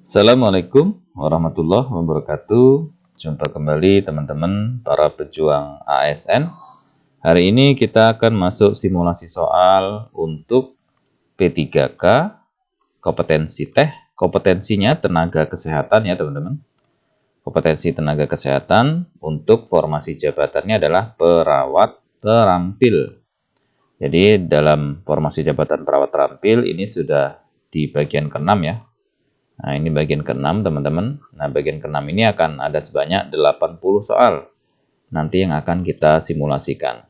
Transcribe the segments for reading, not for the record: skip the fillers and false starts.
Assalamualaikum warahmatullahi wabarakatuh. Jumpa kembali teman-teman para pejuang ASN. Hari ini kita akan masuk simulasi soal untuk P3K, kompetensinya tenaga kesehatan ya teman-teman. Kompetensi tenaga kesehatan untuk formasi jabatannya adalah perawat terampil. Jadi dalam formasi jabatan perawat terampil ini sudah di bagian ke-6 ya. Nah, ini bagian ke-6 teman-teman. Nah, bagian ke-6 ini akan ada sebanyak 80 soal. Nanti yang akan kita simulasikan.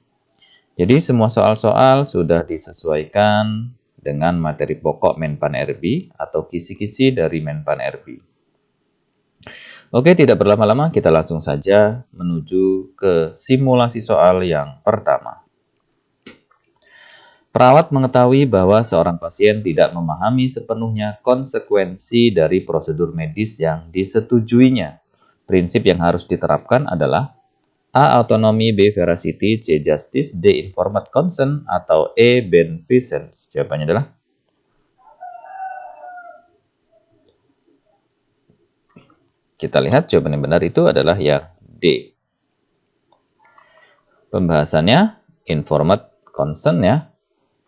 Jadi semua soal-soal sudah disesuaikan dengan materi pokok Menpan RB atau kisi-kisi dari Menpan RB. Oke, tidak berlama-lama kita langsung saja menuju ke simulasi soal yang pertama. Perawat mengetahui bahwa seorang pasien tidak memahami sepenuhnya konsekuensi dari prosedur medis yang disetujuinya. Prinsip yang harus diterapkan adalah A. Autonomy, B. Veracity, C. Justice, D. Informed Consent, atau E. Beneficence. Jawabannya adalah kita lihat jawaban yang benar itu adalah yang D. Pembahasannya Informed Consent ya.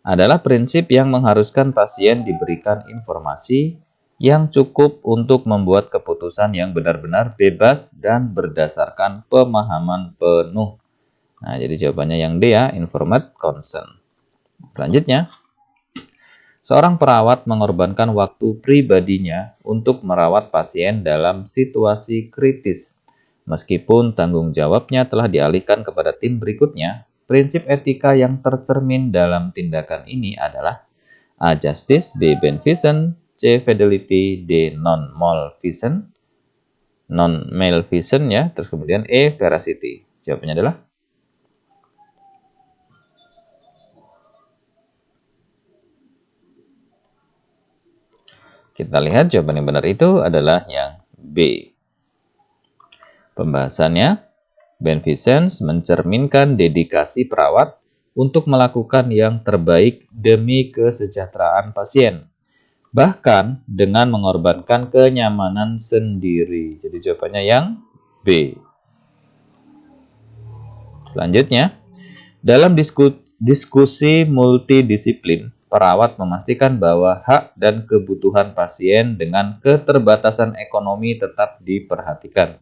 Adalah prinsip yang mengharuskan pasien diberikan informasi yang cukup untuk membuat keputusan yang benar-benar bebas dan berdasarkan pemahaman penuh. Nah, jadi jawabannya yang D ya, informed consent. Selanjutnya, seorang perawat mengorbankan waktu pribadinya untuk merawat pasien dalam situasi kritis. Meskipun tanggung jawabnya telah dialihkan kepada tim berikutnya, prinsip etika yang tercermin dalam tindakan ini adalah A. Justice, B. Beneficence, C. Fidelity, D. Non-maleficent ya, terus kemudian E. Veracity. Jawabannya adalah kita lihat jawaban yang benar itu adalah yang B. Pembahasannya, beneficence mencerminkan dedikasi perawat untuk melakukan yang terbaik demi kesejahteraan pasien, bahkan dengan mengorbankan kenyamanan sendiri. Jadi jawabannya yang B. Selanjutnya, dalam diskusi multidisiplin, perawat memastikan bahwa hak dan kebutuhan pasien dengan keterbatasan ekonomi tetap diperhatikan.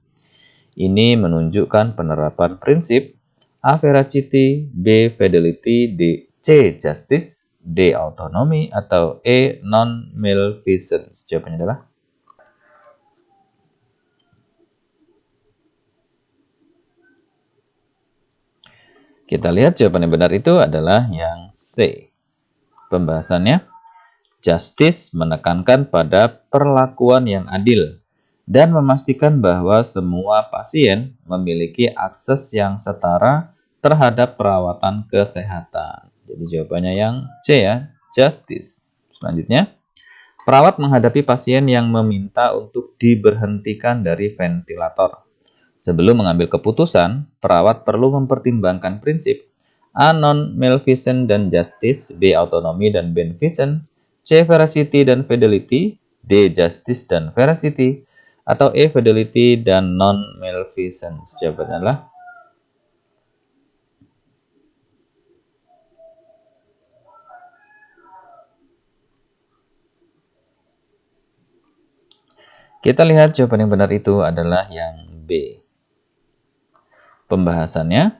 Ini menunjukkan penerapan prinsip A. Veracity, B. Fidelity, D. C. Justice, D. Autonomy, atau E. Non-maleficence. Jawabannya adalah kita lihat jawaban yang benar itu adalah yang C. Pembahasannya, justice menekankan pada perlakuan yang adil dan memastikan bahwa semua pasien memiliki akses yang setara terhadap perawatan kesehatan. Jadi jawabannya yang C ya, justice. Selanjutnya, perawat menghadapi pasien yang meminta untuk diberhentikan dari ventilator. Sebelum mengambil keputusan, perawat perlu mempertimbangkan prinsip A. Non-maleficent dan justice, B. Autonomy dan beneficent, C. Veracity dan fidelity, D. Justice dan veracity, atau E. Fidelity dan non-maleficence. Jawabannya adalah kita lihat jawaban yang benar itu adalah yang B. Pembahasannya,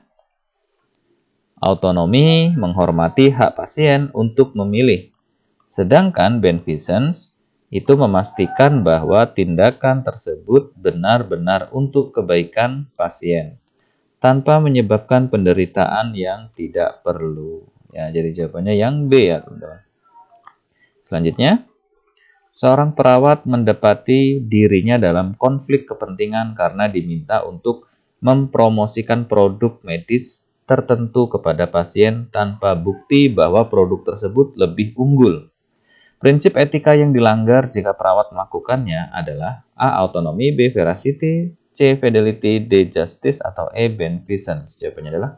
autonomi menghormati hak pasien untuk memilih, sedangkan beneficence itu memastikan bahwa tindakan tersebut benar-benar untuk kebaikan pasien, tanpa menyebabkan penderitaan yang tidak perlu. Ya, jadi jawabannya yang B ya, teman-teman. Selanjutnya, seorang perawat mendapati dirinya dalam konflik kepentingan karena diminta untuk mempromosikan produk medis tertentu kepada pasien tanpa bukti bahwa produk tersebut lebih unggul. Prinsip etika yang dilanggar jika perawat melakukannya adalah A. Autonomy, B. Veracity, C. Fidelity, D. Justice, atau E. Beneficence. Jawabannya adalah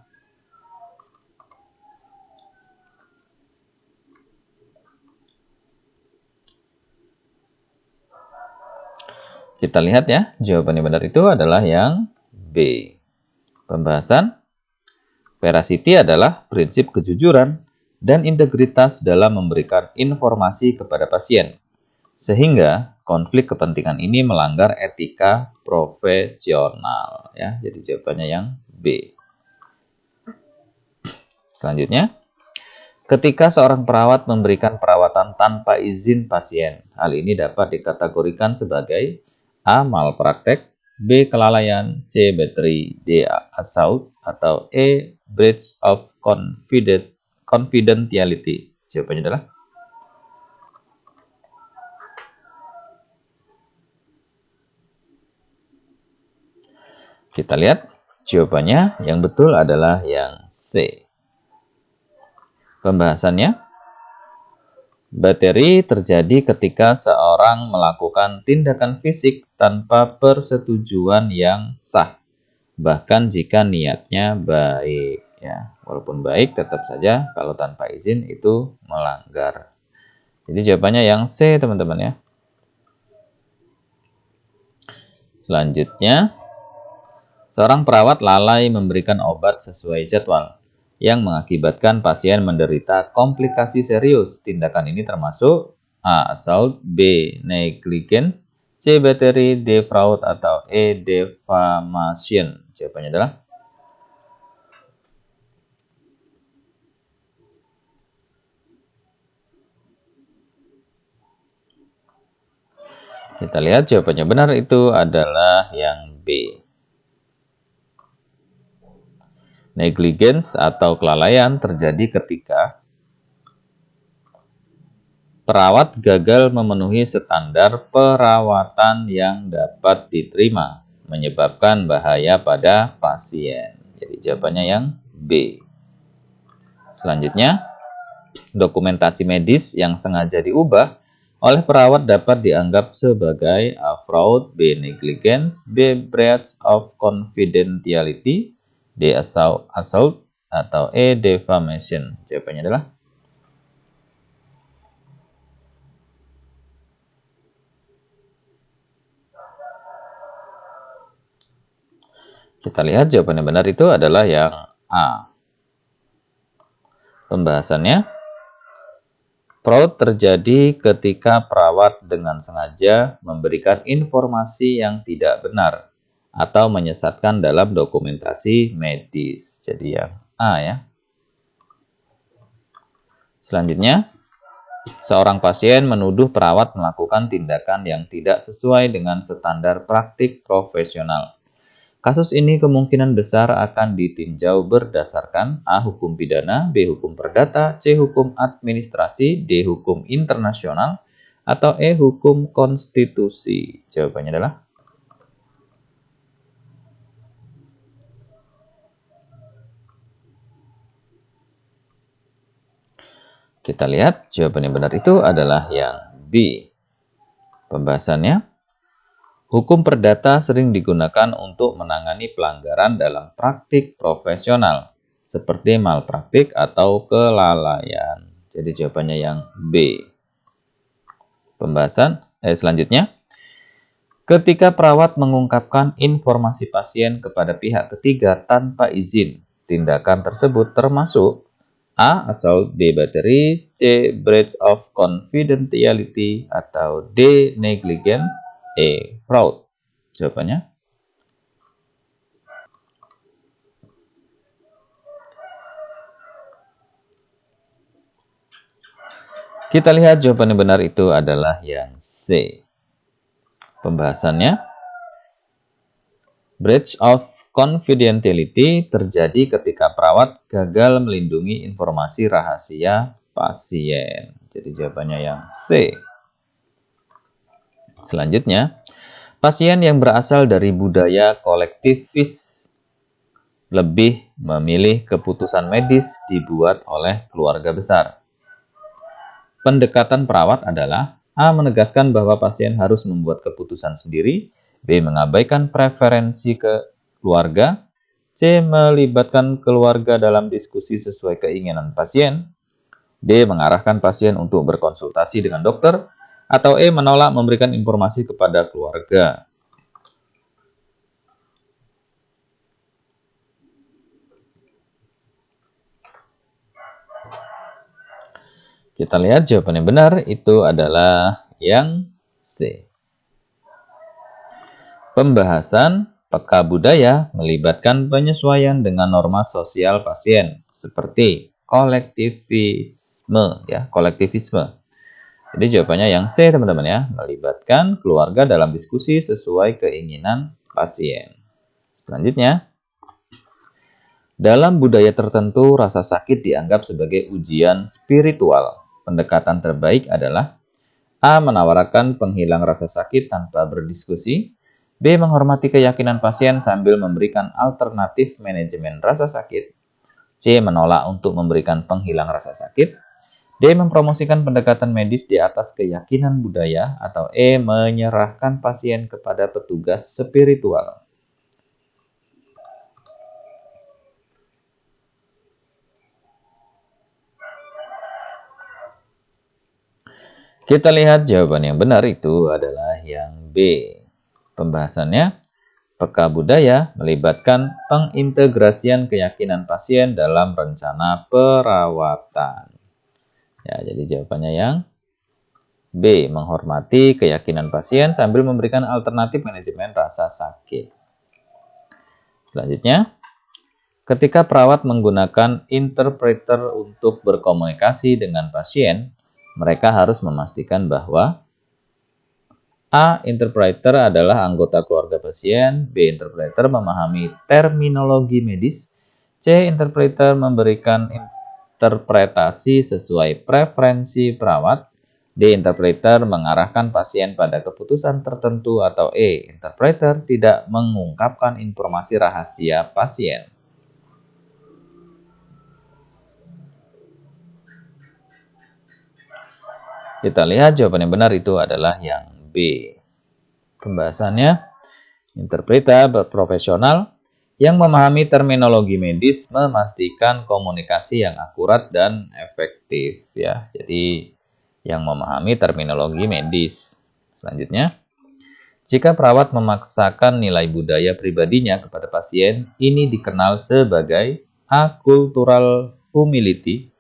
Kita lihat ya, jawaban yang benar itu adalah yang B. Pembahasan veracity adalah prinsip kejujuran dan integritas dalam memberikan informasi kepada pasien, sehingga konflik kepentingan ini melanggar etika profesional. Ya, jadi jawabannya yang B. Selanjutnya, ketika seorang perawat memberikan perawatan tanpa izin pasien, hal ini dapat dikategorikan sebagai A. Malpraktek, B. Kelalaian, C. Battery, D. Assault, atau E. Breach of confidentiality. Jawabannya adalah kita lihat jawabannya yang betul adalah yang C. Pembahasannya, bakteri terjadi ketika seorang melakukan tindakan fisik tanpa persetujuan yang sah, bahkan jika niatnya baik. Ya, walaupun baik, tetap saja kalau tanpa izin itu melanggar. Jadi jawabannya yang C, teman-teman ya. Selanjutnya, seorang perawat lalai memberikan obat sesuai jadwal, yang mengakibatkan pasien menderita komplikasi serius. Tindakan ini termasuk A. Assault, B. Negligence, C. Battery, D. Fraud, atau E. Defamation. Jawabannya adalah kita lihat jawabannya benar itu adalah yang B. Negligence atau kelalaian terjadi ketika perawat gagal memenuhi standar perawatan yang dapat diterima, menyebabkan bahaya pada pasien. Jadi jawabannya yang B. Selanjutnya, dokumentasi medis yang sengaja diubah oleh perawat dapat dianggap sebagai A. Fraud, B. Negligence, B. Breach of confidentiality, D. Assault, atau E. Defamation. Jawabannya adalah kita lihat jawaban yang benar itu adalah yang A. Pembahasannya, fraud terjadi ketika perawat dengan sengaja memberikan informasi yang tidak benar atau menyesatkan dalam dokumentasi medis. Jadi yang A ya. Selanjutnya, seorang pasien menuduh perawat melakukan tindakan yang tidak sesuai dengan standar praktik profesional. Kasus ini kemungkinan besar akan ditinjau berdasarkan A. Hukum pidana, B. Hukum perdata, C. Hukum administrasi, D. Hukum internasional, atau E. Hukum konstitusi. Jawabannya adalah kita lihat jawaban yang benar itu adalah yang B. Pembahasannya, hukum perdata sering digunakan untuk menangani pelanggaran dalam praktik profesional, seperti malpraktik atau kelalaian. Jadi jawabannya yang B. Pembahasan selanjutnya, ketika perawat mengungkapkan informasi pasien kepada pihak ketiga tanpa izin, tindakan tersebut termasuk A. Assault, B. Battery, C. Breach of confidentiality, atau D. Negligence, E. Fraud. Jawabannya kita lihat jawaban yang benar itu adalah yang C. Pembahasannya, breach of confidentiality terjadi ketika perawat gagal melindungi informasi rahasia pasien. Jadi jawabannya yang C. Selanjutnya, pasien yang berasal dari budaya kolektivis lebih memilih keputusan medis dibuat oleh keluarga besar. Pendekatan perawat adalah A. Menegaskan bahwa pasien harus membuat keputusan sendiri, B. Mengabaikan preferensi keluarga, C. Melibatkan keluarga dalam diskusi sesuai keinginan pasien, D. Mengarahkan pasien untuk berkonsultasi dengan dokter, atau E. Menolak memberikan informasi kepada keluarga. Kita lihat jawaban yang benar itu adalah yang C. Pembahasan peka budaya melibatkan penyesuaian dengan norma sosial pasien seperti kolektivisme ya, kolektivisme. Jadi jawabannya yang C, teman-teman ya, melibatkan keluarga dalam diskusi sesuai keinginan pasien. Selanjutnya, dalam budaya tertentu rasa sakit dianggap sebagai ujian spiritual. Pendekatan terbaik adalah A. Menawarkan penghilang rasa sakit tanpa berdiskusi. B. Menghormati keyakinan pasien sambil memberikan alternatif manajemen rasa sakit. C. Menolak untuk memberikan penghilang rasa sakit. D. Mempromosikan pendekatan medis di atas keyakinan budaya. Atau E. Menyerahkan pasien kepada petugas spiritual. Kita lihat jawaban yang benar itu adalah yang B. Pembahasannya, peka budaya melibatkan pengintegrasian keyakinan pasien dalam rencana perawatan. Ya, jadi jawabannya yang B. Menghormati keyakinan pasien sambil memberikan alternatif manajemen rasa sakit. Selanjutnya, ketika perawat menggunakan interpreter untuk berkomunikasi dengan pasien, mereka harus memastikan bahwa A. Interpreter adalah anggota keluarga pasien. B. Interpreter memahami terminologi medis. C. Interpreter memberikan interpretasi sesuai preferensi perawat. D. Interpreter mengarahkan pasien pada keputusan tertentu. Atau E. Interpreter tidak mengungkapkan informasi rahasia pasien. Kita lihat jawaban yang benar itu adalah yang B. Pembahasannya, interpreter berprofesional yang memahami terminologi medis memastikan komunikasi yang akurat dan efektif ya. Jadi yang memahami terminologi medis. Selanjutnya, jika perawat memaksakan nilai budaya pribadinya kepada pasien, ini dikenal sebagai A. Cultural humility,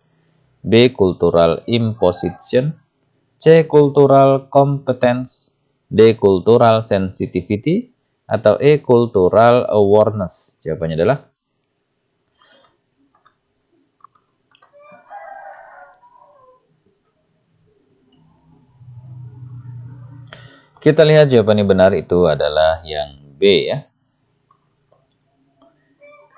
B. Cultural imposition, C. Cultural competence, D. Cultural sensitivity, atau E. Cultural awareness. Jawabannya adalah kita lihat jawaban yang benar itu adalah yang B ya.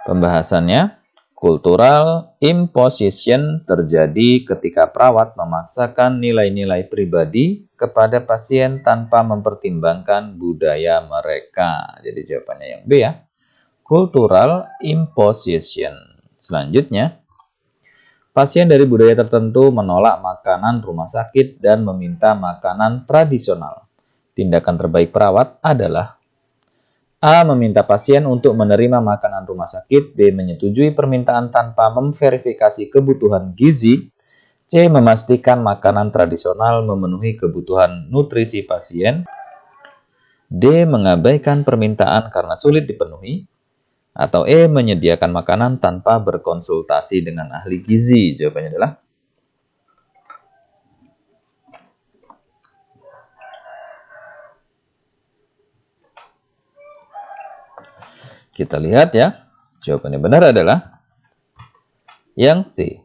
Pembahasannya, cultural imposition terjadi ketika perawat memaksakan nilai-nilai pribadi kepada pasien tanpa mempertimbangkan budaya mereka. Jadi jawabannya yang B ya. Cultural imposition. Selanjutnya, pasien dari budaya tertentu menolak makanan rumah sakit dan meminta makanan tradisional. Tindakan terbaik perawat adalah A. Meminta pasien untuk menerima makanan rumah sakit. B. Menyetujui permintaan tanpa memverifikasi kebutuhan gizi. C. Memastikan makanan tradisional memenuhi kebutuhan nutrisi pasien. D. Mengabaikan permintaan karena sulit dipenuhi. Atau E. Menyediakan makanan tanpa berkonsultasi dengan ahli gizi. Jawabannya adalah kita lihat ya, jawaban yang benar adalah yang C.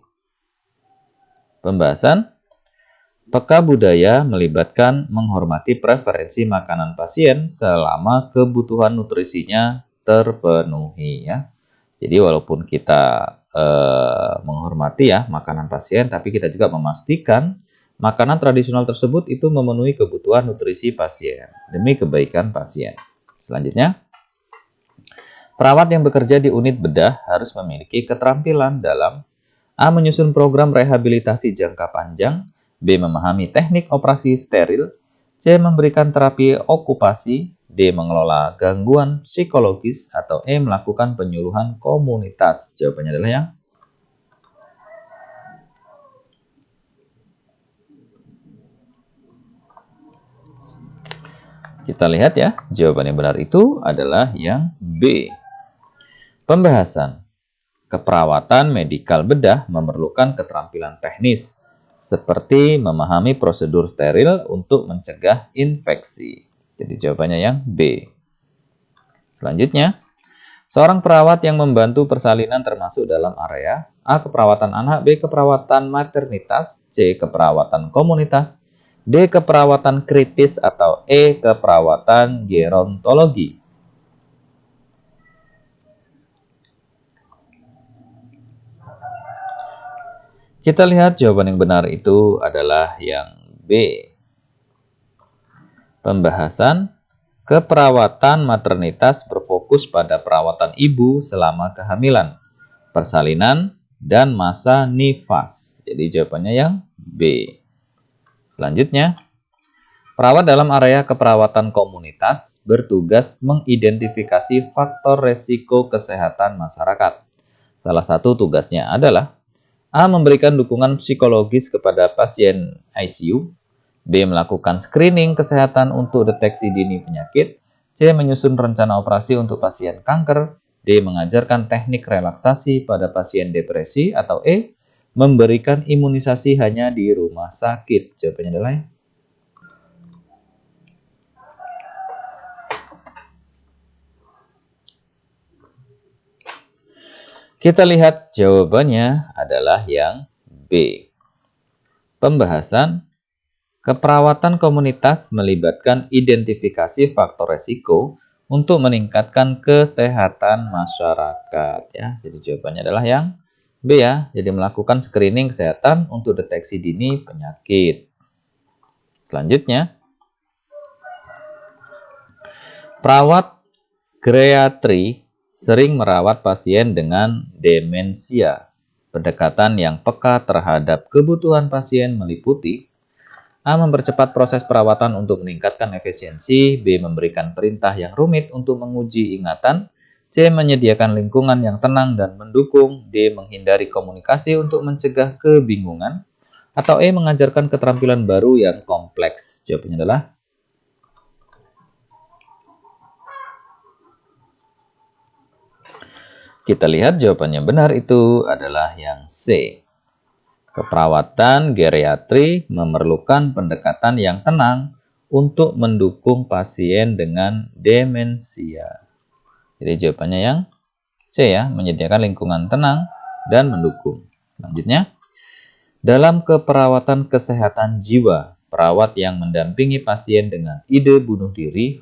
Pembahasan, peka budaya melibatkan menghormati preferensi makanan pasien selama kebutuhan nutrisinya terpenuhi ya. Jadi walaupun kita menghormati ya makanan pasien, tapi kita juga memastikan makanan tradisional tersebut itu memenuhi kebutuhan nutrisi pasien demi kebaikan pasien. Selanjutnya, perawat yang bekerja di unit bedah harus memiliki keterampilan dalam A. Menyusun program rehabilitasi jangka panjang, B. Memahami teknik operasi steril, C. Memberikan terapi okupasi, D. Mengelola gangguan psikologis, atau E. Melakukan penyuluhan komunitas. Jawabannya adalah yang kita lihat ya, jawaban yang benar itu adalah yang B. Pembahasan, keperawatan medikal bedah memerlukan keterampilan teknis seperti memahami prosedur steril untuk mencegah infeksi. Jadi jawabannya yang B. Selanjutnya, seorang perawat yang membantu persalinan termasuk dalam area A. Keperawatan anak, B. Keperawatan maternitas, C. Keperawatan komunitas, D. Keperawatan kritis, atau E. Keperawatan gerontologi. Kita lihat jawaban yang benar itu adalah yang B. Pembahasan keperawatan maternitas berfokus pada perawatan ibu selama kehamilan, persalinan, dan masa nifas. Jadi jawabannya yang B. Selanjutnya, perawat dalam area keperawatan komunitas bertugas mengidentifikasi faktor resiko kesehatan masyarakat. Salah satu tugasnya adalah A. Memberikan dukungan psikologis kepada pasien ICU, B. Melakukan screening kesehatan untuk deteksi dini penyakit, C. Menyusun rencana operasi untuk pasien kanker, D. Mengajarkan teknik relaksasi pada pasien depresi, atau E. Memberikan imunisasi hanya di rumah sakit. Jawabannya adalah kita lihat jawabannya adalah yang B. Pembahasan keperawatan komunitas melibatkan identifikasi faktor resiko untuk meningkatkan kesehatan masyarakat. Ya, jadi jawabannya adalah yang B ya. Jadi melakukan screening kesehatan untuk deteksi dini penyakit. Selanjutnya, perawat geriatri sering merawat pasien dengan demensia. Pendekatan yang peka terhadap kebutuhan pasien meliputi A. Mempercepat proses perawatan untuk meningkatkan efisiensi, B. Memberikan perintah yang rumit untuk menguji ingatan, C. Menyediakan lingkungan yang tenang dan mendukung, D. Menghindari komunikasi untuk mencegah kebingungan, atau E. Mengajarkan keterampilan baru yang kompleks. Jawabannya adalah kita lihat jawabannya benar itu adalah yang C. Keperawatan geriatri memerlukan pendekatan yang tenang untuk mendukung pasien dengan demensia. Jadi jawabannya yang C ya, menyediakan lingkungan tenang dan mendukung. Selanjutnya, dalam keperawatan kesehatan jiwa, perawat yang mendampingi pasien dengan ide bunuh diri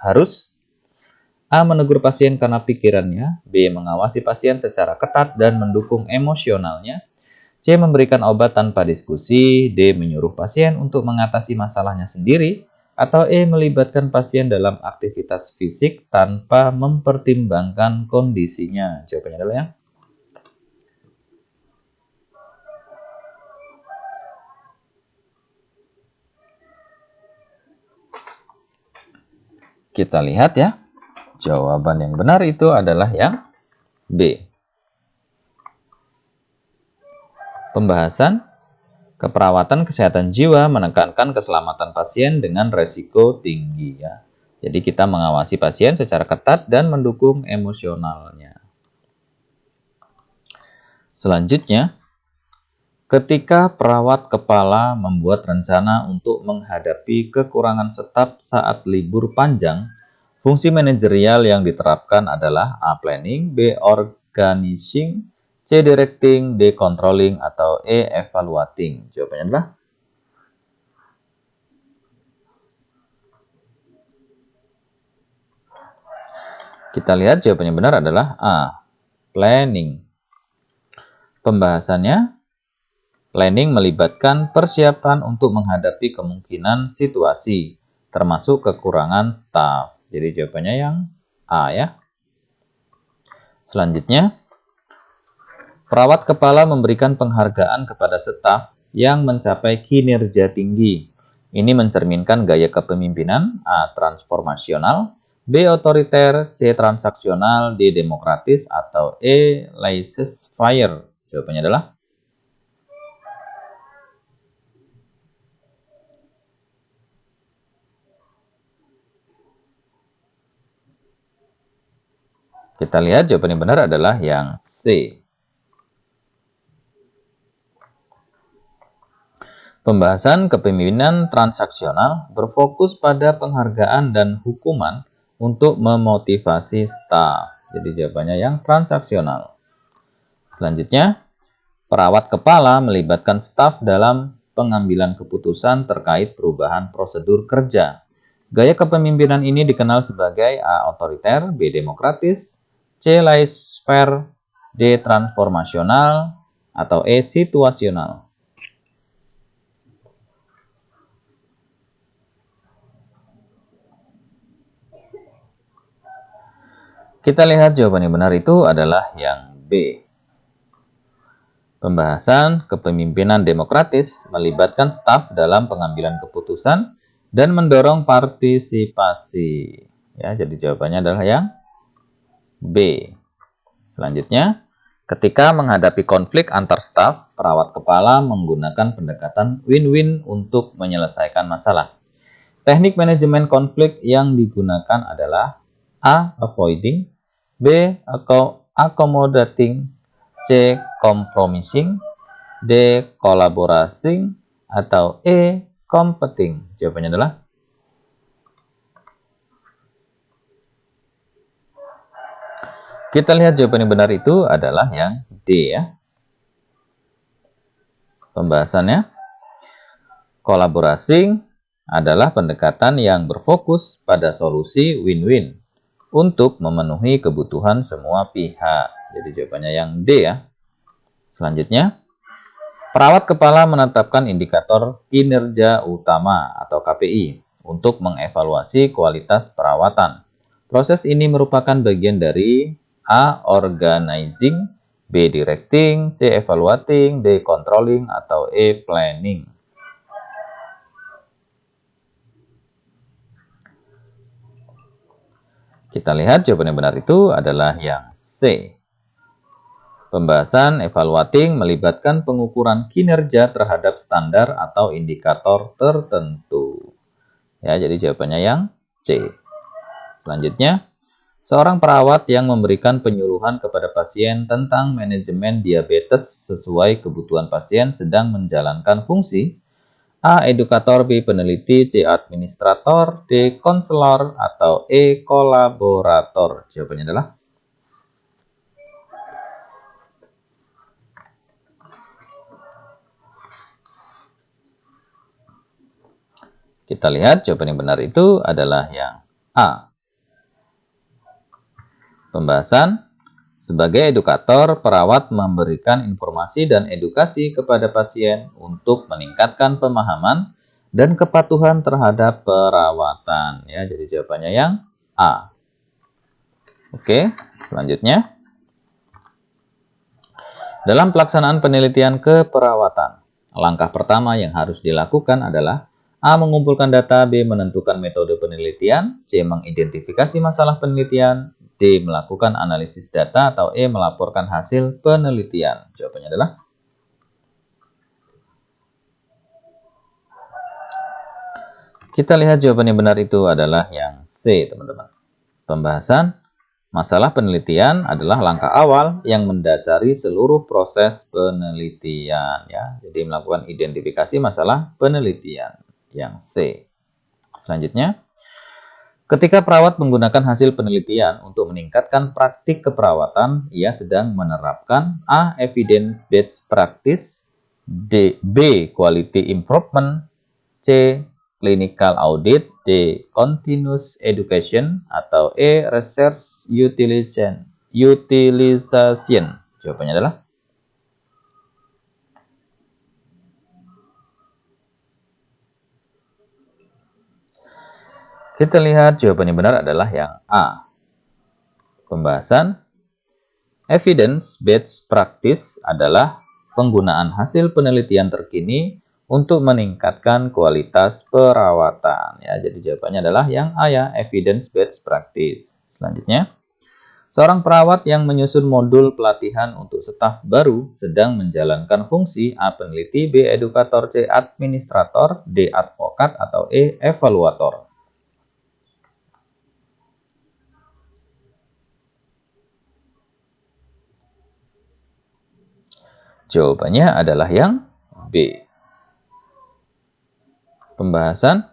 harus A. Menegur pasien karena pikirannya, B. Mengawasi pasien secara ketat dan mendukung emosionalnya, C. Memberikan obat tanpa diskusi, D. Menyuruh pasien untuk mengatasi masalahnya sendiri, atau E. Melibatkan pasien dalam aktivitas fisik tanpa mempertimbangkan kondisinya. Jawabannya adalah yang kita lihat ya. Jawaban yang benar itu adalah yang B. Pembahasan keperawatan kesehatan jiwa menekankan keselamatan pasien dengan resiko tinggi ya. Jadi kita mengawasi pasien secara ketat dan mendukung emosionalnya. Selanjutnya, ketika perawat kepala membuat rencana untuk menghadapi kekurangan staf saat libur panjang, fungsi manajerial yang diterapkan adalah A. Planning, B. Organizing, C. Directing, D. Controlling, atau E. Evaluating. Jawabannya adalah kita lihat jawabannya benar adalah A. Planning. Pembahasannya, planning melibatkan persiapan untuk menghadapi kemungkinan situasi, termasuk kekurangan staf. Jadi jawabannya yang A ya. Selanjutnya, perawat kepala memberikan penghargaan kepada staf yang mencapai kinerja tinggi. Ini mencerminkan gaya kepemimpinan A. Transformasional, B. Otoriter, C. Transaksional, D. Demokratis, atau E. Laissez-faire. Jawabannya adalah kita lihat jawaban yang benar adalah yang C. Pembahasan kepemimpinan transaksional berfokus pada penghargaan dan hukuman untuk memotivasi staf. Jadi jawabannya yang transaksional. Selanjutnya, perawat kepala melibatkan staf dalam pengambilan keputusan terkait perubahan prosedur kerja. Gaya kepemimpinan ini dikenal sebagai A. Otoriter, B. Demokratis, C. Laissez-faire, D. Transformasional, atau E. Situasional. Kita lihat jawaban yang benar itu adalah yang B. Pembahasan kepemimpinan demokratis melibatkan staf dalam pengambilan keputusan dan mendorong partisipasi. Ya, jadi jawabannya adalah yang B. Selanjutnya, ketika menghadapi konflik antar staf, perawat kepala menggunakan pendekatan win-win untuk menyelesaikan masalah. Teknik manajemen konflik yang digunakan adalah A. Avoiding, B. Accommodating, C. Compromising, D. Collaborating, atau E. Competing. Jawabannya adalah kita lihat jawaban yang benar itu adalah yang D ya. Pembahasannya, collaborating adalah pendekatan yang berfokus pada solusi win-win untuk memenuhi kebutuhan semua pihak. Jadi jawabannya yang D ya. Selanjutnya, perawat kepala menetapkan indikator kinerja utama atau KPI untuk mengevaluasi kualitas perawatan. Proses ini merupakan bagian dari A. Organizing, B. Directing, C. Evaluating, D. Controlling, atau E. Planning. Kita lihat jawaban yang benar itu adalah yang C. Pembahasan evaluating melibatkan pengukuran kinerja terhadap standar atau indikator tertentu. Ya, jadi jawabannya yang C. Selanjutnya, seorang perawat yang memberikan penyuluhan kepada pasien tentang manajemen diabetes sesuai kebutuhan pasien sedang menjalankan fungsi A. Edukator, B. Peneliti, C. Administrator, D. Konselor, atau E. Kolaborator. Jawabannya adalah kita lihat jawaban yang benar itu adalah yang A. Pembahasan sebagai edukator, perawat memberikan informasi dan edukasi kepada pasien untuk meningkatkan pemahaman dan kepatuhan terhadap perawatan. Ya, jadi jawabannya yang A. Oke, selanjutnya. Dalam pelaksanaan penelitian keperawatan, langkah pertama yang harus dilakukan adalah A. Mengumpulkan data, B. Menentukan metode penelitian, C. Mengidentifikasi masalah penelitian, D. Melakukan analisis data, atau E. Melaporkan hasil penelitian. Jawabannya adalah kita lihat jawaban yang benar itu adalah yang C, teman-teman. Pembahasan masalah penelitian adalah langkah awal yang mendasari seluruh proses penelitian. Ya. Jadi melakukan identifikasi masalah penelitian yang C. Selanjutnya, ketika perawat menggunakan hasil penelitian untuk meningkatkan praktik keperawatan, ia sedang menerapkan A. Evidence-based practice, B. Quality improvement, C. Clinical audit, D. Continuous education, atau E. Research utilization. Jawabannya adalah kita lihat jawaban yang benar adalah yang A. Pembahasan evidence-based practice adalah penggunaan hasil penelitian terkini untuk meningkatkan kualitas perawatan. Ya, jadi jawabannya adalah yang A ya, evidence-based practice. Selanjutnya, seorang perawat yang menyusun modul pelatihan untuk staf baru sedang menjalankan fungsi A. Peneliti, B. Edukator, C. Administrator, D. Advokat, atau E. Evaluator. Jawabannya adalah yang B. Pembahasan.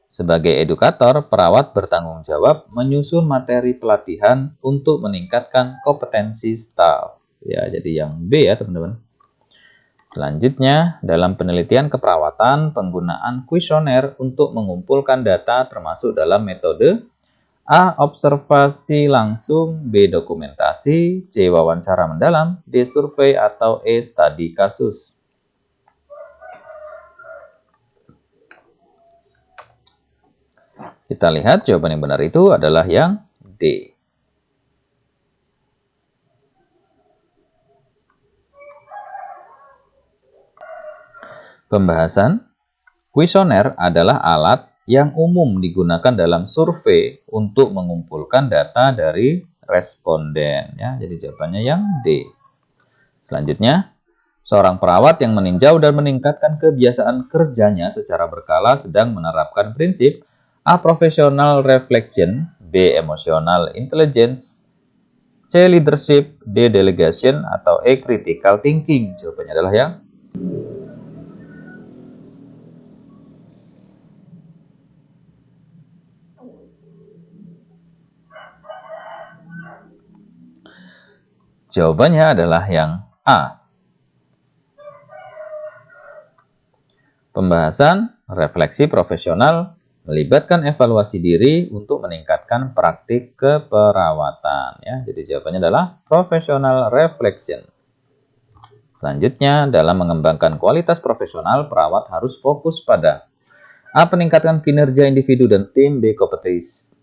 Sebagai edukator, perawat bertanggung jawab menyusun materi pelatihan untuk meningkatkan kompetensi staf. Ya, jadi yang B ya, teman-teman. Selanjutnya, dalam penelitian keperawatan, penggunaan kuesioner untuk mengumpulkan data termasuk dalam metode A. Observasi langsung, B. Dokumentasi, C. Wawancara mendalam, D. Survei, atau E. Studi kasus. Kita lihat jawaban yang benar itu adalah yang D. Pembahasan. Kuesioner adalah alat yang umum digunakan dalam survei untuk mengumpulkan data dari responden. Ya, jadi jawabannya yang D. Selanjutnya, seorang perawat yang meninjau dan meningkatkan kebiasaan kerjanya secara berkala sedang menerapkan prinsip A. Professional reflection, B. Emotional intelligence, C. Leadership, D. Delegation, atau E. Critical thinking. Jawabannya adalah yang Jawabannya adalah yang A. Pembahasan refleksi profesional melibatkan evaluasi diri untuk meningkatkan praktik keperawatan. Ya, jadi jawabannya adalah professional reflection. Selanjutnya, dalam mengembangkan kualitas profesional, perawat harus fokus pada A. Peningkatan kinerja individu dan tim, B.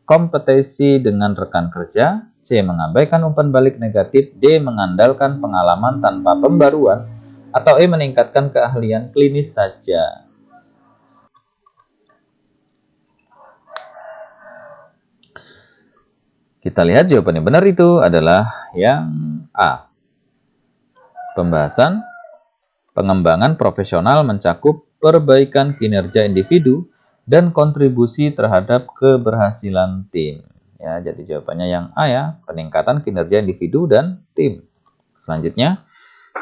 Kompetensi dengan rekan kerja, C. Mengabaikan umpan balik negatif, D. Mengandalkan pengalaman tanpa pembaruan, atau E. Meningkatkan keahlian klinis saja. Kita lihat jawaban yang benar itu adalah yang A. Pembahasan pengembangan profesional mencakup perbaikan kinerja individu dan kontribusi terhadap keberhasilan tim. Ya, jadi jawabannya yang A ya, peningkatan kinerja individu dan tim. Selanjutnya,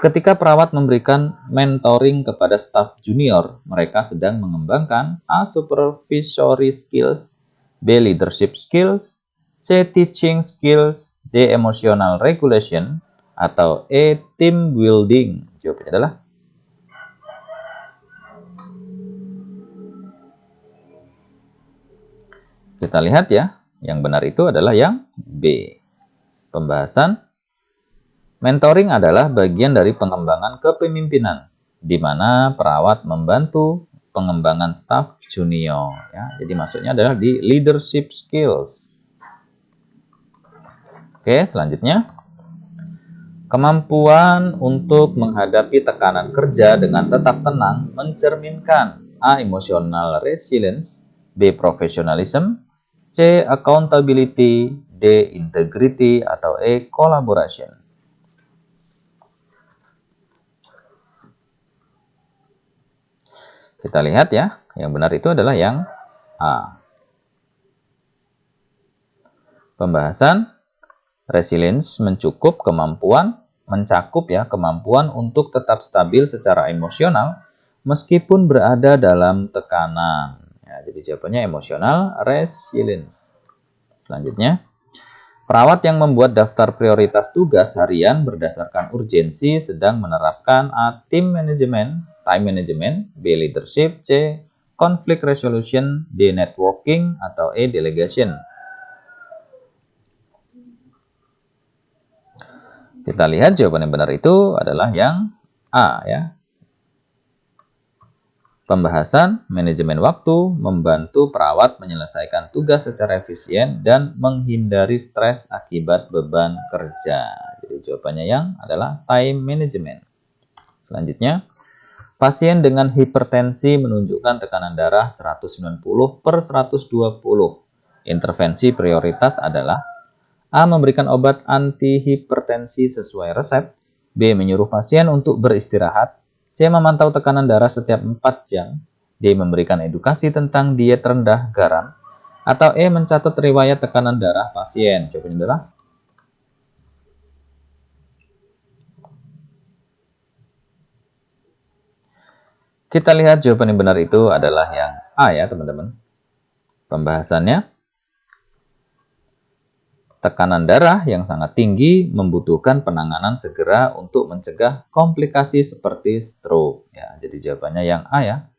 ketika perawat memberikan mentoring kepada staf junior, mereka sedang mengembangkan A. Supervisory skills, B. Leadership skills, C. Teaching skills, D. Emotional regulation, atau E. Team building. Jawabannya adalah kita lihat ya, yang benar itu adalah yang B. Pembahasan mentoring adalah bagian dari pengembangan kepemimpinan, di mana perawat membantu pengembangan staf junior. Ya, jadi maksudnya adalah di leadership skills. Oke, selanjutnya. Kemampuan untuk menghadapi tekanan kerja dengan tetap tenang mencerminkan A. Emotional resilience, B. Professionalism, C. Accountability, D. Integrity, atau E. Collaboration. Kita lihat ya, yang benar itu adalah yang A. Pembahasan resilience mencakup kemampuan untuk tetap stabil secara emosional meskipun berada dalam tekanan. Ya, jadi jawabannya emotional resilience. Selanjutnya, perawat yang membuat daftar prioritas tugas harian berdasarkan urgensi sedang menerapkan A. Time management, B. Leadership, C. Conflict resolution, D. Networking, atau E. Delegation. Kita lihat jawaban yang benar itu adalah yang A ya. Pembahasan manajemen waktu membantu perawat menyelesaikan tugas secara efisien dan menghindari stres akibat beban kerja. Jadi jawabannya yang adalah time management. Selanjutnya, pasien dengan hipertensi menunjukkan tekanan darah 190/120. Intervensi prioritas adalah A. Memberikan obat antihipertensi sesuai resep, B. Menyuruh pasien untuk beristirahat, C. Memantau tekanan darah setiap 4 jam, D. Memberikan edukasi tentang diet rendah garam, atau E. Mencatat riwayat tekanan darah pasien. Jawabannya adalah Kita lihat jawaban yang benar itu adalah yang A ya teman-teman. Pembahasannya, tekanan darah yang sangat tinggi membutuhkan penanganan segera untuk mencegah komplikasi seperti stroke. Ya, jadi jawabannya yang A ya.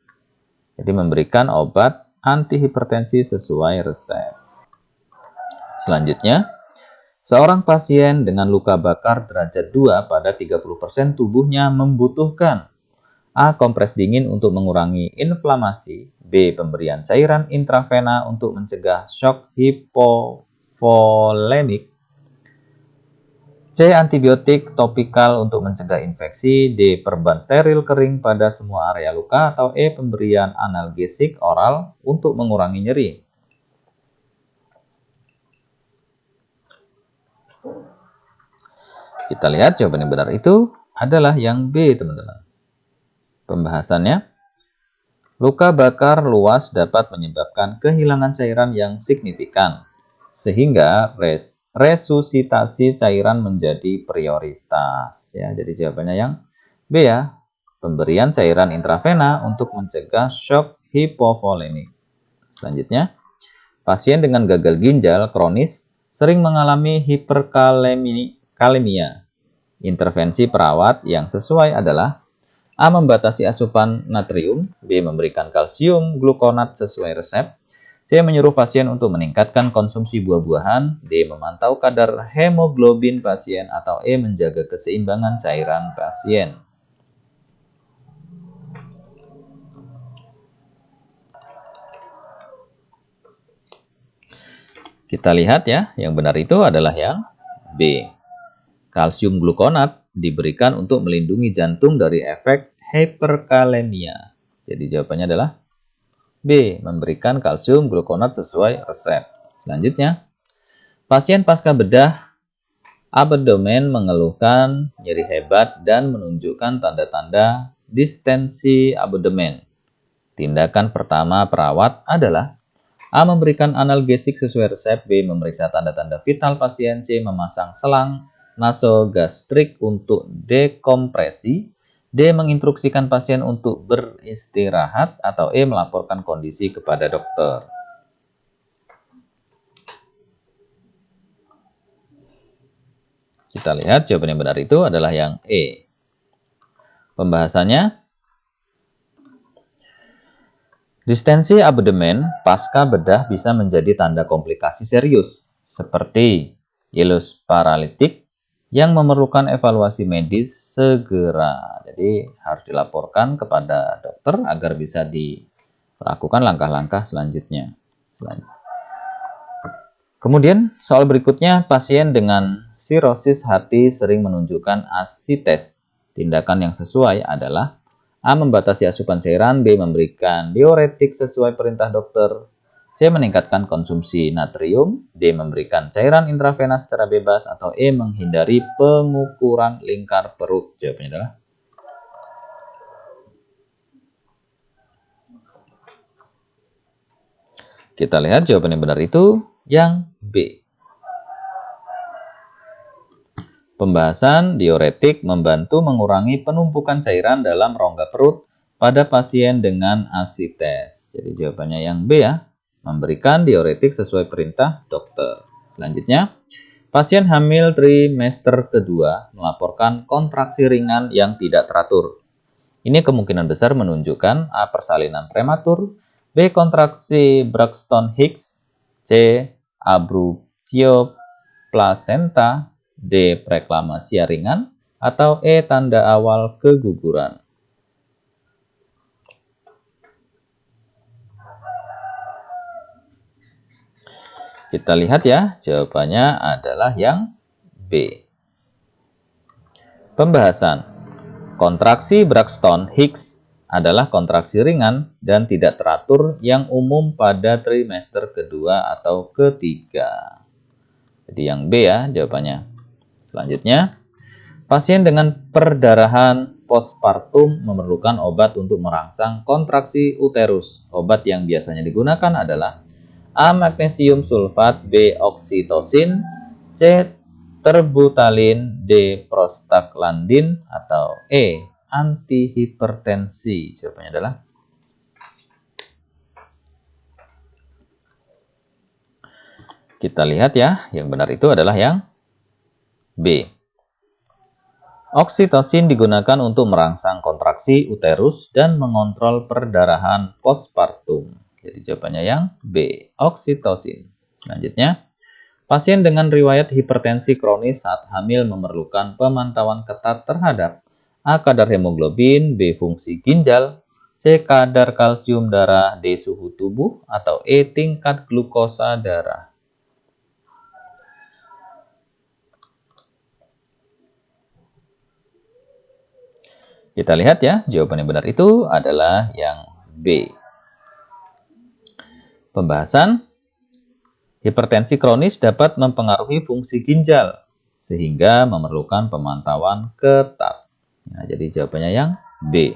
Jadi memberikan obat antihipertensi sesuai resep. Selanjutnya, seorang pasien dengan luka bakar derajat 2 pada 30% tubuhnya membutuhkan A. Kompres dingin untuk mengurangi inflamasi. B. Pemberian cairan intravena untuk mencegah shock hipovolemik. C. Antibiotik topikal untuk mencegah infeksi. D. Perban steril kering pada semua area luka. Atau E. Pemberian analgesik oral untuk mengurangi nyeri. Kita lihat jawaban yang benar itu adalah yang B, teman-teman. Pembahasannya, luka bakar luas dapat menyebabkan kehilangan cairan yang signifikan, sehingga resusitasi cairan menjadi prioritas. Ya, jadi jawabannya yang B ya, pemberian cairan intravena untuk mencegah shock hipovolemik. Selanjutnya, pasien dengan gagal ginjal kronis sering mengalami hiperkalemia. Intervensi perawat yang sesuai adalah A. Membatasi asupan natrium. B. Memberikan kalsium glukonat sesuai resep. C. Menyuruh pasien untuk meningkatkan konsumsi buah-buahan. D. Memantau kadar hemoglobin pasien. Atau E. Menjaga keseimbangan cairan pasien. Kita lihat ya, yang benar itu adalah yang B. Kalsium glukonat diberikan untuk melindungi jantung dari efek hiperkalemia. Jadi jawabannya adalah B. Memberikan kalsium glukonat sesuai resep. Selanjutnya, pasien pasca bedah abdomen mengeluhkan nyeri hebat dan menunjukkan tanda-tanda distensi abdomen. Tindakan pertama perawat adalah A. Memberikan analgesik sesuai resep. B. Memeriksa tanda-tanda vital pasien. C. Memasang selang nasogastrik untuk dekompresi. D. Menginstruksikan pasien untuk beristirahat. Atau E. Melaporkan kondisi kepada dokter. Kita lihat jawaban yang benar itu adalah yang E. Pembahasannya, distensi abdomen pasca bedah bisa menjadi tanda komplikasi serius seperti ilus paralitik yang memerlukan evaluasi medis segera. Jadi harus dilaporkan kepada dokter agar bisa dilakukan langkah-langkah selanjutnya. Kemudian soal berikutnya, pasien dengan sirosis hati sering menunjukkan asites. Tindakan yang sesuai adalah A. Membatasi asupan cairan. B. Memberikan diuretik sesuai perintah dokter. C. Meningkatkan konsumsi natrium. D. Memberikan cairan intravena secara bebas. Atau E. Menghindari pengukuran lingkar perut. Jawabannya adalah kita lihat jawaban yang benar itu yang B. Pembahasan diuretik membantu mengurangi penumpukan cairan dalam rongga perut pada pasien dengan asites. Jadi jawabannya yang B ya. Memberikan diuretik sesuai perintah dokter. Selanjutnya, pasien hamil trimester kedua melaporkan kontraksi ringan yang tidak teratur. Ini kemungkinan besar menunjukkan A. Persalinan prematur. B. Kontraksi Braxton Hicks. C. Abruptio placenta. D. Preeklampsia ringan. Atau E. Tanda awal keguguran. Kita lihat ya, jawabannya adalah yang B. Pembahasan. Kontraksi Braxton Hicks adalah kontraksi ringan dan tidak teratur yang umum pada trimester kedua atau ketiga. Jadi yang B ya jawabannya. Selanjutnya, pasien dengan perdarahan postpartum memerlukan obat untuk merangsang kontraksi uterus. Obat yang biasanya digunakan adalah A. Magnesium sulfat. B. Oksitosin. C. Terbutalin. D. Prostaglandin. Atau E. antihipertensi? Jawabannya adalah kita lihat ya, yang benar itu adalah yang B. Oksitosin digunakan untuk merangsang kontraksi uterus dan mengontrol perdarahan postpartum. Jadi jawabannya yang B, oksitosin. Selanjutnya, pasien dengan riwayat hipertensi kronis saat hamil memerlukan pemantauan ketat terhadap A. Kadar hemoglobin, B. Fungsi ginjal, C. Kadar kalsium darah, D. Suhu tubuh, atau E. Tingkat glukosa darah. Kita lihat ya, jawaban yang benar itu adalah yang B. Pembahasan, hipertensi kronis dapat mempengaruhi fungsi ginjal, sehingga memerlukan pemantauan ketat. Nah, jadi jawabannya yang B.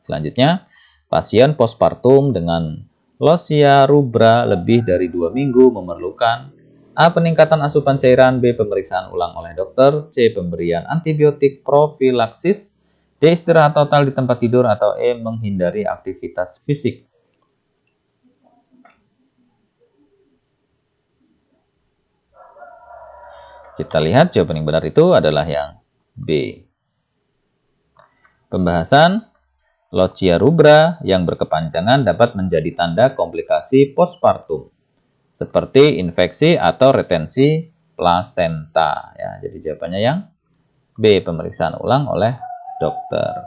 Selanjutnya, pasien postpartum dengan losia rubra lebih dari 2 minggu memerlukan A. Peningkatan asupan cairan, B. Pemeriksaan ulang oleh dokter, C. Pemberian antibiotik profilaksis, D. Istirahat total di tempat tidur, atau E. Menghindari aktivitas fisik. Kita lihat jawaban yang benar itu adalah yang B. Pembahasan, logia rubra yang berkepanjangan dapat menjadi tanda komplikasi postpartum, seperti infeksi atau retensi plasenta. Ya, jadi jawabannya yang B. Pemeriksaan ulang oleh dokter.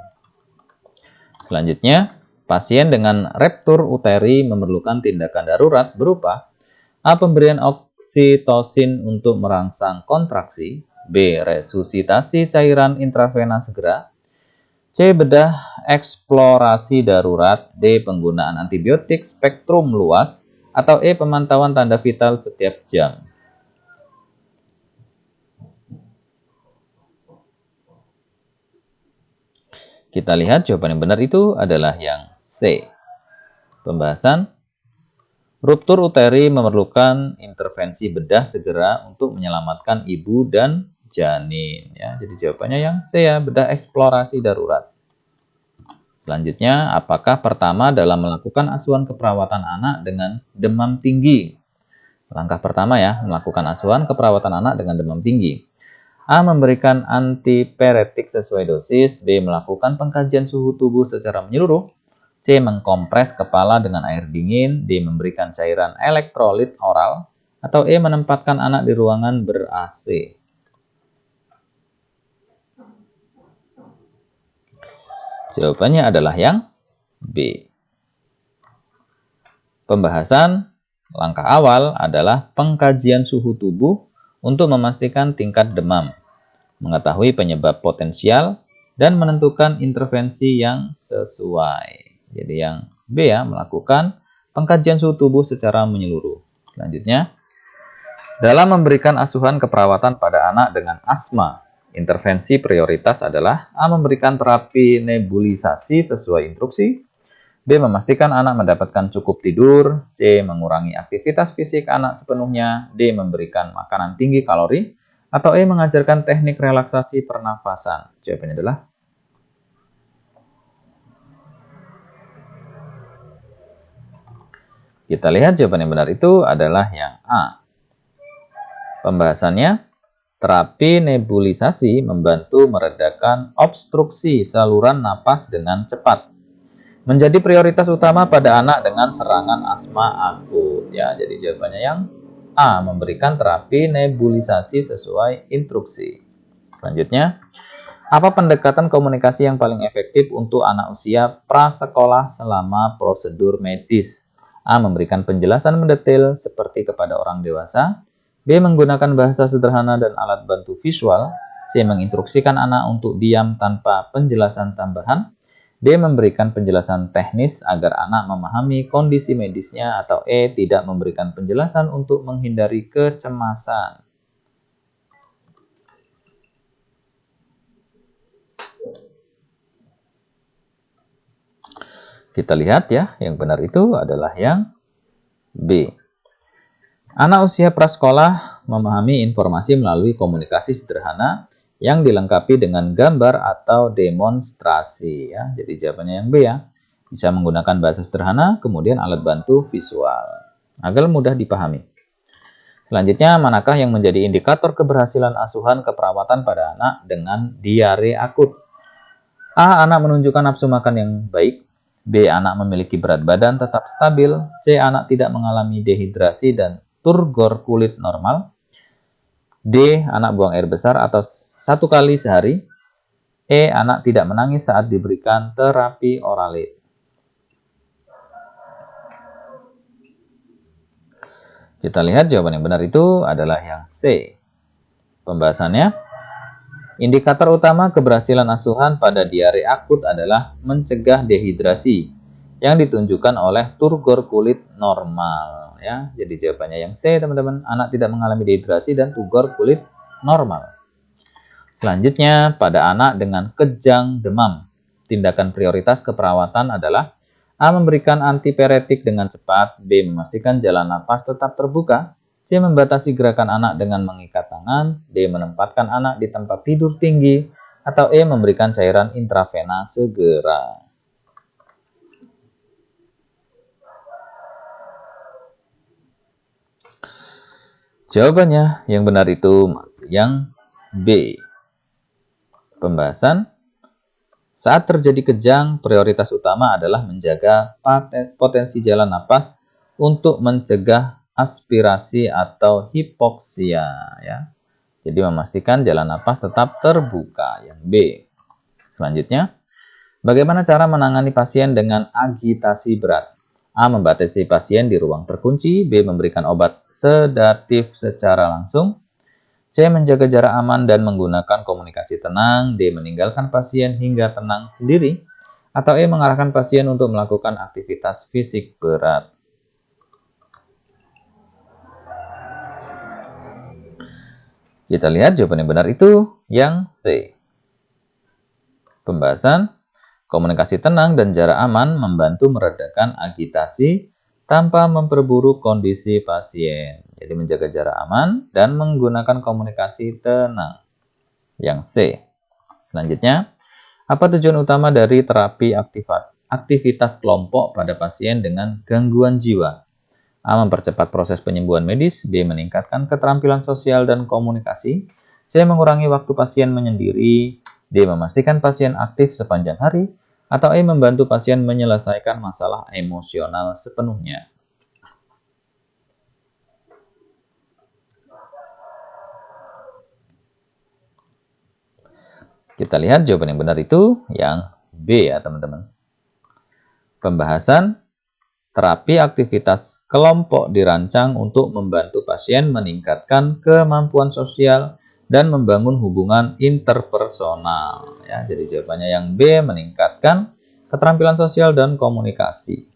Selanjutnya, pasien dengan ruptur uteri memerlukan tindakan darurat berupa A. Pemberian oksitosin untuk merangsang kontraksi, B. Resusitasi cairan intravena segera, C. Bedah eksplorasi darurat, D. Penggunaan antibiotik spektrum luas, atau E. Pemantauan tanda vital setiap jam. Kita lihat jawaban yang benar itu adalah yang C. Pembahasan, ruptur uteri memerlukan intervensi bedah segera untuk menyelamatkan ibu dan janin. Ya, jadi jawabannya yang C ya, bedah eksplorasi darurat. Selanjutnya, apakah pertama dalam melakukan asuhan keperawatan anak dengan demam tinggi? Langkah pertama ya, melakukan asuhan keperawatan anak dengan demam tinggi. A. Memberikan antipiretik sesuai dosis, B. Melakukan pengkajian suhu tubuh secara menyeluruh, C. Mengkompres kepala dengan air dingin, D. Memberikan cairan elektrolit oral, atau E. Menempatkan anak di ruangan ber-AC. Jawabannya adalah yang B. Pembahasan, langkah awal adalah pengkajian suhu tubuh untuk memastikan tingkat demam, mengetahui penyebab potensial, dan menentukan intervensi yang sesuai. Jadi yang B ya, melakukan pengkajian suhu tubuh secara menyeluruh. Selanjutnya, dalam memberikan asuhan keperawatan pada anak dengan asma, intervensi prioritas adalah A. Memberikan terapi nebulisasi sesuai instruksi, B. Memastikan anak mendapatkan cukup tidur, C. Mengurangi aktivitas fisik anak sepenuhnya, D. Memberikan makanan tinggi kalori, atau E. Mengajarkan teknik relaksasi pernafasan. Jawabannya adalah kita lihat jawaban yang benar itu adalah yang A. Pembahasannya, terapi nebulisasi membantu meredakan obstruksi saluran napas dengan cepat. Menjadi prioritas utama pada anak dengan serangan asma akut. Ya, jadi jawabannya yang A. Memberikan terapi nebulisasi sesuai instruksi. Selanjutnya, apa pendekatan komunikasi yang paling efektif untuk anak usia prasekolah selama prosedur medis? A. Memberikan penjelasan mendetail seperti kepada orang dewasa, B. Menggunakan bahasa sederhana dan alat bantu visual, C. Menginstruksikan anak untuk diam tanpa penjelasan tambahan, D. Memberikan penjelasan teknis agar anak memahami kondisi medisnya, atau E. Tidak memberikan penjelasan untuk menghindari kecemasan. Kita lihat ya, yang benar itu adalah yang B. Anak usia prasekolah memahami informasi melalui komunikasi sederhana yang dilengkapi dengan gambar atau demonstrasi ya. Jadi jawabannya yang B ya. Bisa menggunakan bahasa sederhana, kemudian alat bantu visual agar mudah dipahami. Selanjutnya, manakah yang menjadi indikator keberhasilan asuhan keperawatan pada anak dengan diare akut? A. Anak menunjukkan nafsu makan yang baik. B. Anak memiliki berat badan tetap stabil. C. Anak tidak mengalami dehidrasi dan turgor kulit normal. D. Anak buang air besar atau 1 kali sehari. E. Anak tidak menangis saat diberikan terapi oralit. Kita lihat jawaban yang benar itu adalah yang C. Pembahasannya, indikator utama keberhasilan asuhan pada diare akut adalah mencegah dehidrasi yang ditunjukkan oleh turgor kulit normal ya. Jadi jawabannya yang C, teman-teman. Anak tidak mengalami dehidrasi dan turgor kulit normal. Selanjutnya, pada anak dengan kejang demam, tindakan prioritas keperawatan adalah A. Memberikan antipiretik dengan cepat. B. Memastikan jalan napas tetap terbuka. C. Membatasi gerakan anak dengan mengikat tangan. D. Menempatkan anak di tempat tidur tinggi. Atau E. Memberikan cairan intravena segera. Jawabannya yang benar itu yang B. Pembahasan, saat terjadi kejang, prioritas utama adalah menjaga potensi jalan napas untuk mencegah aspirasi atau hipoksia ya. Jadi memastikan jalan napas tetap terbuka, yang B. Selanjutnya, bagaimana cara menangani pasien dengan agitasi berat? A. Membatasi pasien di ruang terkunci. B. Memberikan obat sedatif secara langsung. C. Menjaga jarak aman dan menggunakan komunikasi tenang. D. Meninggalkan pasien hingga tenang sendiri. Atau E. Mengarahkan pasien untuk melakukan aktivitas fisik berat. Kita lihat jawaban yang benar itu yang C. Pembahasan, komunikasi tenang dan jarak aman membantu meredakan agitasi tanpa memperburuk kondisi pasien. Jadi menjaga jarak aman dan menggunakan komunikasi tenang. Yang C. Selanjutnya, apa tujuan utama dari terapi aktivitas kelompok pada pasien dengan gangguan jiwa? A. Mempercepat proses penyembuhan medis. B. Meningkatkan keterampilan sosial dan komunikasi. C. Mengurangi waktu pasien menyendiri. D. Memastikan pasien aktif sepanjang hari. Atau E. Membantu pasien menyelesaikan masalah emosional sepenuhnya. Kita lihat jawaban yang benar itu yang B ya, teman-teman. Pembahasan, terapi aktivitas kelompok dirancang untuk membantu pasien meningkatkan kemampuan sosial dan membangun hubungan interpersonal. Ya, jadi jawabannya yang B, meningkatkan keterampilan sosial dan komunikasi.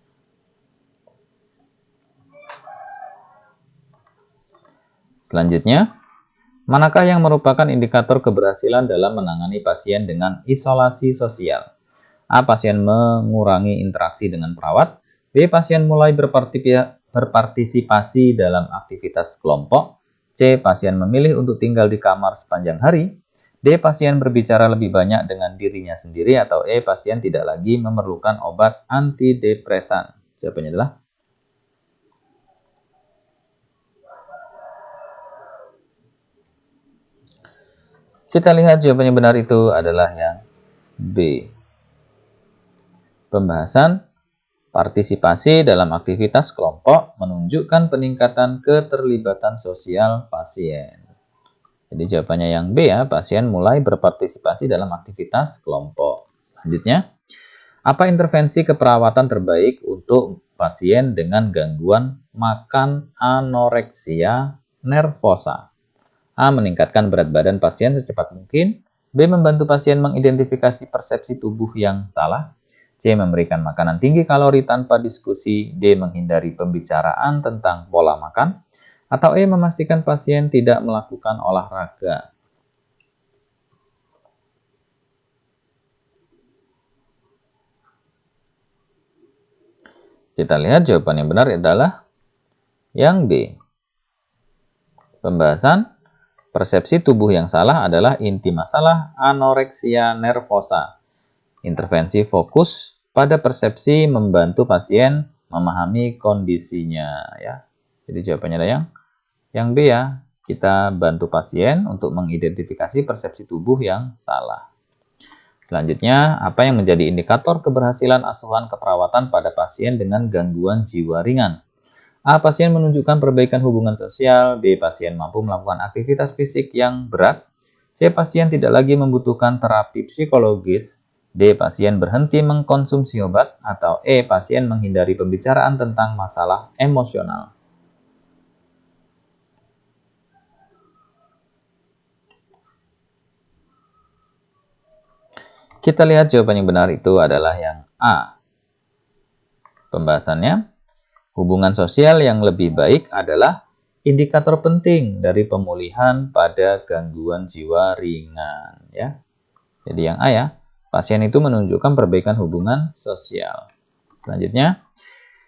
Selanjutnya, manakah yang merupakan indikator keberhasilan dalam menangani pasien dengan isolasi sosial? A. Pasien mengurangi interaksi dengan perawat. B. Pasien mulai berpartisipasi dalam aktivitas kelompok. C. Pasien memilih untuk tinggal di kamar sepanjang hari. D. Pasien berbicara lebih banyak dengan dirinya sendiri. Atau E. Pasien tidak lagi memerlukan obat antidepresan. Jawabannya adalah kita lihat jawaban yang benar itu adalah yang B. Pembahasan, partisipasi dalam aktivitas kelompok menunjukkan peningkatan keterlibatan sosial pasien. Jadi jawabannya yang B ya, pasien mulai berpartisipasi dalam aktivitas kelompok. Selanjutnya, apa intervensi keperawatan terbaik untuk pasien dengan gangguan makan anoreksia nervosa? A. Meningkatkan berat badan pasien secepat mungkin. B. Membantu pasien mengidentifikasi persepsi tubuh yang salah. C. Memberikan makanan tinggi kalori tanpa diskusi. D. Menghindari pembicaraan tentang pola makan. Atau E. Memastikan pasien tidak melakukan olahraga. Kita lihat jawaban yang benar adalah yang B. Pembahasan, Persepsi tubuh yang salah adalah inti masalah anoreksia nervosa. Intervensi fokus pada persepsi membantu pasien memahami kondisinya ya. Jadi jawabannya ada yang B ya. Kita bantu pasien untuk mengidentifikasi persepsi tubuh yang salah. Selanjutnya, apa yang menjadi indikator keberhasilan asuhan keperawatan pada pasien dengan gangguan jiwa ringan? A. Pasien menunjukkan perbaikan hubungan sosial. B. Pasien mampu melakukan aktivitas fisik yang berat. C. Pasien tidak lagi membutuhkan terapi psikologis. D. Pasien berhenti mengkonsumsi obat. Atau E. Pasien menghindari pembicaraan tentang masalah emosional. Kita lihat jawaban yang benar itu adalah yang A. Pembahasannya, hubungan sosial yang lebih baik adalah indikator penting dari pemulihan pada gangguan jiwa ringan. Ya. Jadi yang A ya, pasien itu menunjukkan perbaikan hubungan sosial. Selanjutnya,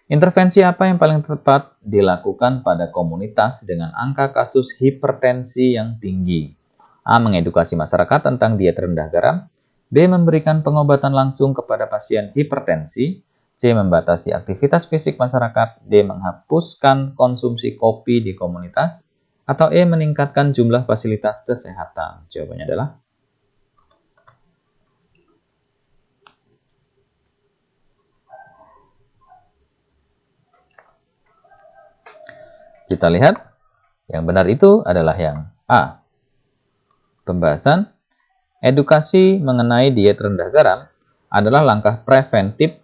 intervensi apa yang paling tepat dilakukan pada komunitas dengan angka kasus hipertensi yang tinggi? A. Mengedukasi masyarakat tentang diet rendah garam. B. Memberikan pengobatan langsung kepada pasien hipertensi. C. Membatasi aktivitas fisik masyarakat. D. Menghapuskan konsumsi kopi di komunitas. Atau E. Meningkatkan jumlah fasilitas kesehatan. Jawabannya adalah kita lihat yang benar itu adalah yang A. Pembahasan edukasi mengenai diet rendah garam adalah langkah preventif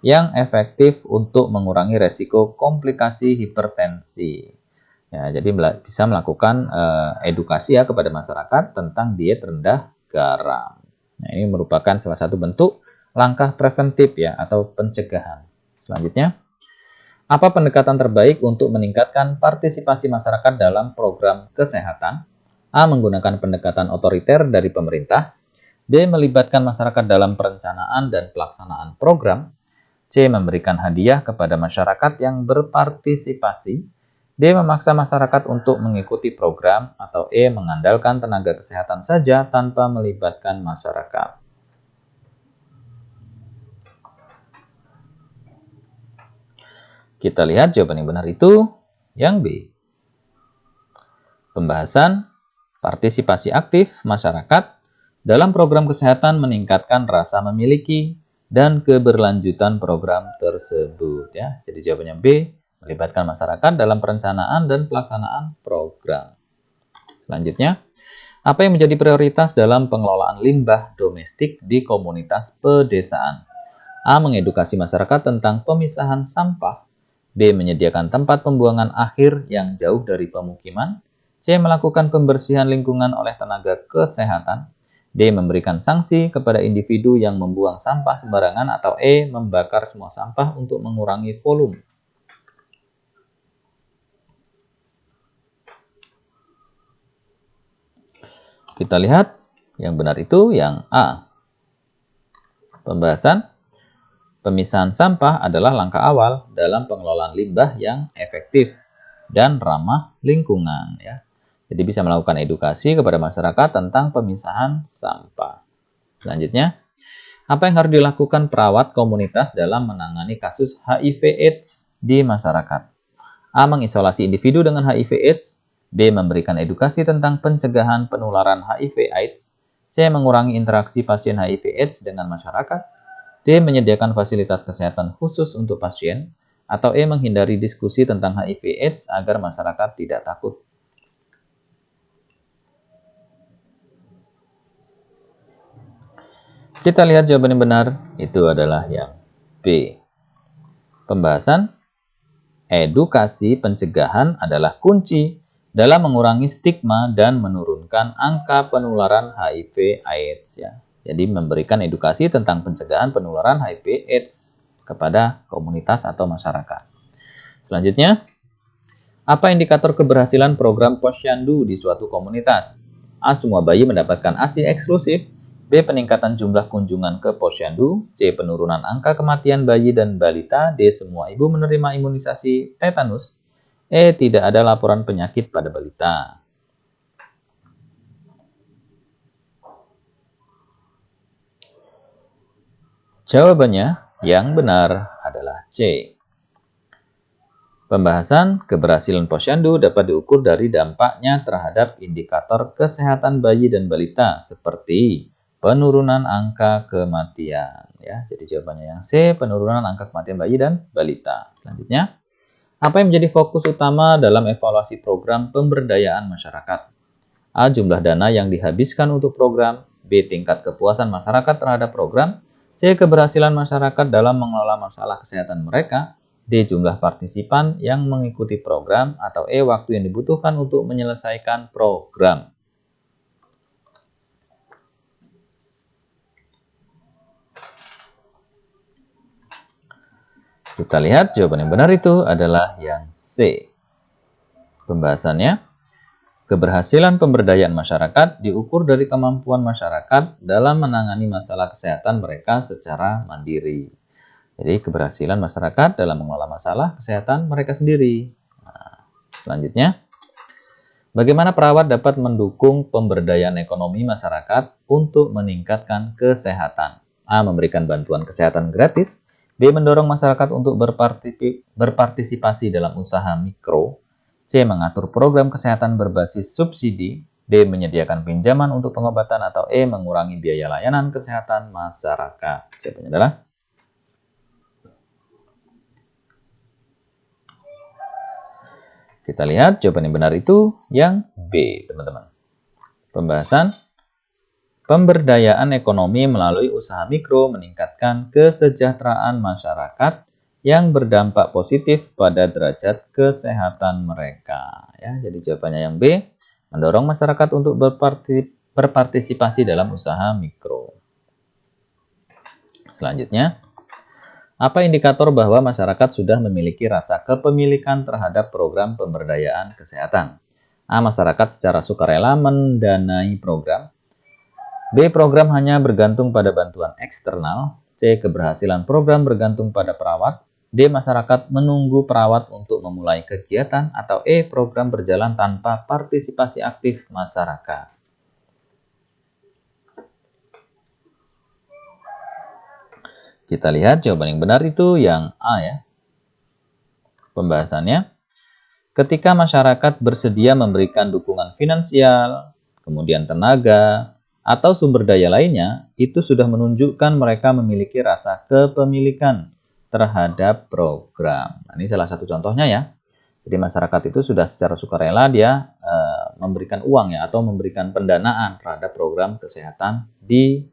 yang efektif untuk mengurangi resiko komplikasi hipertensi. Ya, jadi bisa melakukan edukasi ya kepada masyarakat tentang diet rendah garam. Nah, ini merupakan salah satu bentuk langkah preventif ya atau pencegahan. Selanjutnya, apa pendekatan terbaik untuk meningkatkan partisipasi masyarakat dalam program kesehatan? A. Menggunakan pendekatan otoriter dari pemerintah. B. Melibatkan masyarakat dalam perencanaan dan pelaksanaan program. C. Memberikan hadiah kepada masyarakat yang berpartisipasi. D. Memaksa masyarakat untuk mengikuti program. Atau E. Mengandalkan tenaga kesehatan saja tanpa melibatkan masyarakat. Kita lihat jawaban yang benar itu yang B. Pembahasan partisipasi aktif masyarakat dalam program kesehatan meningkatkan rasa memiliki dan keberlanjutan program tersebut ya. Jadi jawabannya B, melibatkan masyarakat dalam perencanaan dan pelaksanaan program. Selanjutnya, apa yang menjadi prioritas dalam pengelolaan limbah domestik di komunitas pedesaan? A. Mengedukasi masyarakat tentang pemisahan sampah. B. Menyediakan tempat pembuangan akhir yang jauh dari pemukiman. C. Melakukan pembersihan lingkungan oleh tenaga kesehatan. D. Memberikan sanksi kepada individu yang membuang sampah sembarangan. Atau E. Membakar semua sampah untuk mengurangi volume. Kita lihat yang benar itu yang A. Pembahasan pemisahan sampah adalah langkah awal dalam pengelolaan limbah yang efektif dan ramah lingkungan ya. Jadi bisa melakukan edukasi kepada masyarakat tentang pemisahan sampah. Selanjutnya, apa yang harus dilakukan perawat komunitas dalam menangani kasus HIV/AIDS di masyarakat? A. Mengisolasi individu dengan HIV/AIDS. B. Memberikan edukasi tentang pencegahan penularan HIV/AIDS. C. Mengurangi interaksi pasien HIV/AIDS dengan masyarakat. D. Menyediakan fasilitas kesehatan khusus untuk pasien. Atau E. Menghindari diskusi tentang HIV/AIDS agar masyarakat tidak takut. Kita lihat jawaban yang benar, itu adalah yang B. Pembahasan edukasi pencegahan adalah kunci dalam mengurangi stigma dan menurunkan angka penularan HIV/AIDS ya. Jadi memberikan edukasi tentang pencegahan penularan HIV/AIDS kepada komunitas atau masyarakat. Selanjutnya, apa indikator keberhasilan program posyandu di suatu komunitas? A. Semua bayi mendapatkan ASI eksklusif. B. Peningkatan jumlah kunjungan ke posyandu. C. Penurunan angka kematian bayi dan balita. D. Semua ibu menerima imunisasi tetanus. E. Tidak ada laporan penyakit pada balita. Jawabannya yang benar adalah C. Pembahasan keberhasilan posyandu dapat diukur dari dampaknya terhadap indikator kesehatan bayi dan balita seperti penurunan angka kematian. Ya, jadi jawabannya yang C, penurunan angka kematian bayi dan balita. Selanjutnya, apa yang menjadi fokus utama dalam evaluasi program pemberdayaan masyarakat? A. Jumlah dana yang dihabiskan untuk program. B. Tingkat kepuasan masyarakat terhadap program. C. Keberhasilan masyarakat dalam mengelola masalah kesehatan mereka. D. Jumlah partisipan yang mengikuti program. Atau E. Waktu yang dibutuhkan untuk menyelesaikan program. Kita lihat jawaban yang benar itu adalah yang C. Pembahasannya, keberhasilan pemberdayaan masyarakat diukur dari kemampuan masyarakat dalam menangani masalah kesehatan mereka secara mandiri. Jadi keberhasilan masyarakat dalam mengelola masalah kesehatan mereka sendiri. Nah, selanjutnya, bagaimana perawat dapat mendukung pemberdayaan ekonomi masyarakat untuk meningkatkan kesehatan? A. Memberikan bantuan kesehatan gratis. B. Mendorong masyarakat untuk berpartisipasi dalam usaha mikro. C. Mengatur program kesehatan berbasis subsidi. D. Menyediakan pinjaman untuk pengobatan. Atau E. Mengurangi biaya layanan kesehatan masyarakat. Jawabannya adalah kita lihat jawaban yang benar itu yang B, teman-teman. Pembahasan pemberdayaan ekonomi melalui usaha mikro meningkatkan kesejahteraan masyarakat yang berdampak positif pada derajat kesehatan mereka. Ya, jadi jawabannya yang B, mendorong masyarakat untuk berpartisipasi dalam usaha mikro. Selanjutnya, apa indikator bahwa masyarakat sudah memiliki rasa kepemilikan terhadap program pemberdayaan kesehatan? A. Masyarakat secara sukarela mendanai program. B. Program hanya bergantung pada bantuan eksternal. C. Keberhasilan program bergantung pada perawat. D. Masyarakat menunggu perawat untuk memulai kegiatan. Atau E. Program berjalan tanpa partisipasi aktif masyarakat. Kita lihat jawaban yang benar itu yang A ya. Pembahasannya, ketika masyarakat bersedia memberikan dukungan finansial, kemudian tenaga, atau sumber daya lainnya, itu sudah menunjukkan mereka memiliki rasa kepemilikan terhadap program. Nah, ini salah satu contohnya ya. Jadi masyarakat itu sudah secara sukarela dia memberikan uang ya atau memberikan pendanaan terhadap program kesehatan di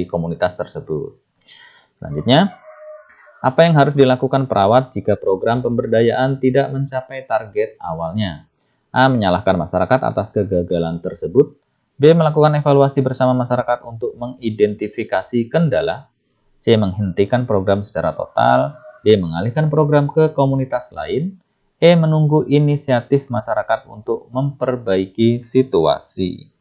komunitas tersebut. Selanjutnya, apa yang harus dilakukan perawat jika program pemberdayaan tidak mencapai target awalnya? A. Menyalahkan masyarakat atas kegagalan tersebut. B. Melakukan evaluasi bersama masyarakat untuk mengidentifikasi kendala. C. Menghentikan program secara total. D. Mengalihkan program ke komunitas lain. E. Menunggu inisiatif masyarakat untuk memperbaiki situasi.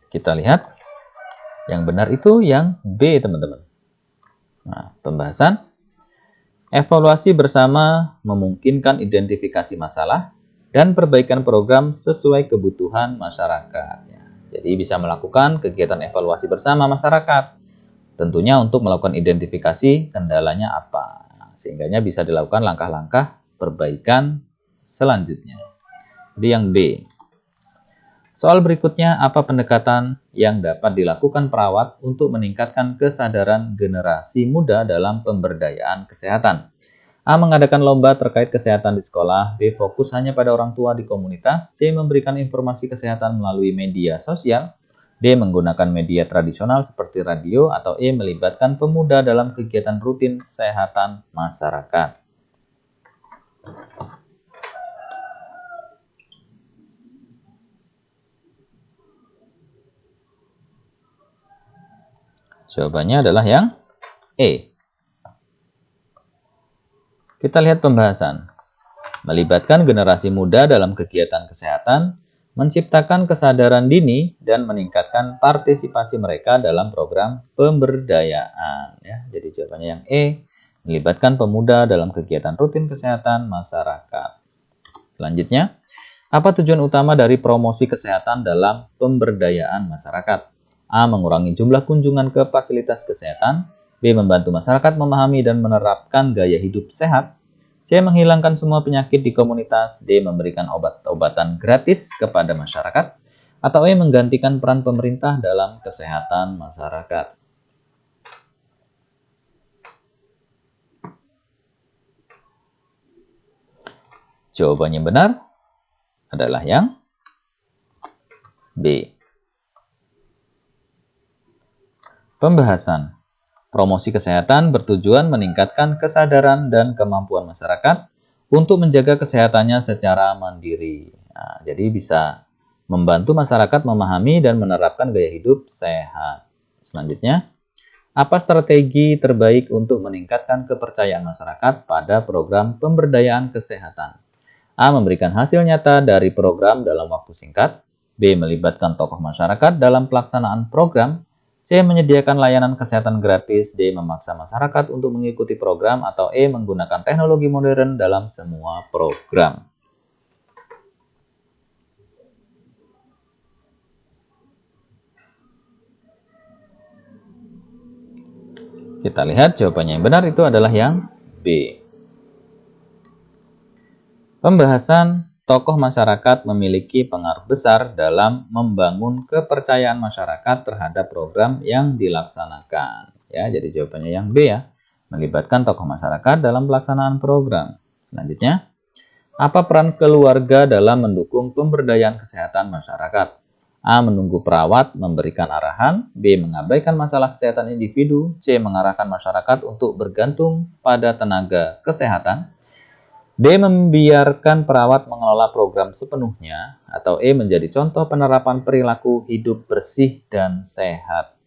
Kita lihat yang benar itu yang B, teman-teman. Nah, pembahasan evaluasi bersama memungkinkan identifikasi masalah dan perbaikan program sesuai kebutuhan masyarakat. Jadi bisa melakukan kegiatan evaluasi bersama masyarakat. Tentunya untuk melakukan identifikasi kendalanya apa. Sehingganya bisa dilakukan langkah-langkah perbaikan selanjutnya. Jadi yang B. Soal berikutnya, apa pendekatan yang dapat dilakukan perawat untuk meningkatkan kesadaran generasi muda dalam pemberdayaan kesehatan? A. Mengadakan lomba terkait kesehatan di sekolah. B. Fokus hanya pada orang tua di komunitas. C. Memberikan informasi kesehatan melalui media sosial. D. Menggunakan media tradisional seperti radio. Atau E. Melibatkan pemuda dalam kegiatan rutin kesehatan masyarakat. Jawabannya adalah yang E. Kita lihat pembahasan. Melibatkan generasi muda dalam kegiatan kesehatan, menciptakan kesadaran dini, dan meningkatkan partisipasi mereka dalam program pemberdayaan. Ya, jadi jawabannya yang E. Melibatkan pemuda dalam kegiatan rutin kesehatan masyarakat. Selanjutnya, Apa tujuan utama dari promosi kesehatan dalam pemberdayaan masyarakat? A. Mengurangi jumlah kunjungan ke fasilitas kesehatan. B. Membantu masyarakat memahami dan menerapkan gaya hidup sehat. C. Menghilangkan semua penyakit di komunitas. D. Memberikan obat-obatan gratis kepada masyarakat. Atau E. Menggantikan peran pemerintah dalam kesehatan masyarakat. Jawabannya benar adalah yang B. Pembahasan. Promosi kesehatan bertujuan meningkatkan kesadaran dan kemampuan masyarakat untuk menjaga kesehatannya secara mandiri. Nah, jadi bisa membantu masyarakat memahami dan menerapkan gaya hidup sehat. Selanjutnya, apa strategi terbaik untuk meningkatkan kepercayaan masyarakat pada program pemberdayaan kesehatan? A. Memberikan hasil nyata dari program dalam waktu singkat. B. Melibatkan tokoh masyarakat dalam pelaksanaan program. C. Menyediakan layanan kesehatan gratis. D. Memaksa masyarakat untuk mengikuti program. Atau E. Menggunakan teknologi modern dalam semua program. Kita lihat jawabannya yang benar itu adalah yang B. Pembahasan tokoh masyarakat memiliki pengaruh besar dalam membangun kepercayaan masyarakat terhadap program yang dilaksanakan. Ya, jadi jawabannya yang B ya. Melibatkan tokoh masyarakat dalam pelaksanaan program. Selanjutnya, apa peran keluarga dalam mendukung pemberdayaan kesehatan masyarakat? A. Menunggu perawat, memberikan arahan. B. Mengabaikan masalah kesehatan individu. C. Mengarahkan masyarakat untuk bergantung pada tenaga kesehatan. D. Membiarkan perawat mengelola program sepenuhnya. Atau E. Menjadi contoh penerapan perilaku hidup bersih dan sehat.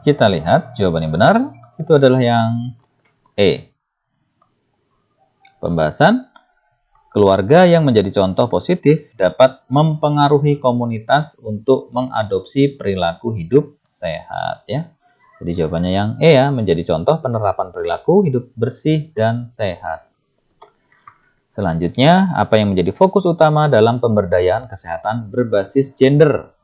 Kita lihat jawaban yang benar itu adalah yang E. Pembahasan keluarga yang menjadi contoh positif dapat mempengaruhi komunitas untuk mengadopsi perilaku hidup sehat ya. Jadi jawabannya yang E ya, menjadi contoh penerapan perilaku hidup bersih dan sehat. Selanjutnya, apa yang menjadi fokus utama dalam pemberdayaan kesehatan berbasis gender?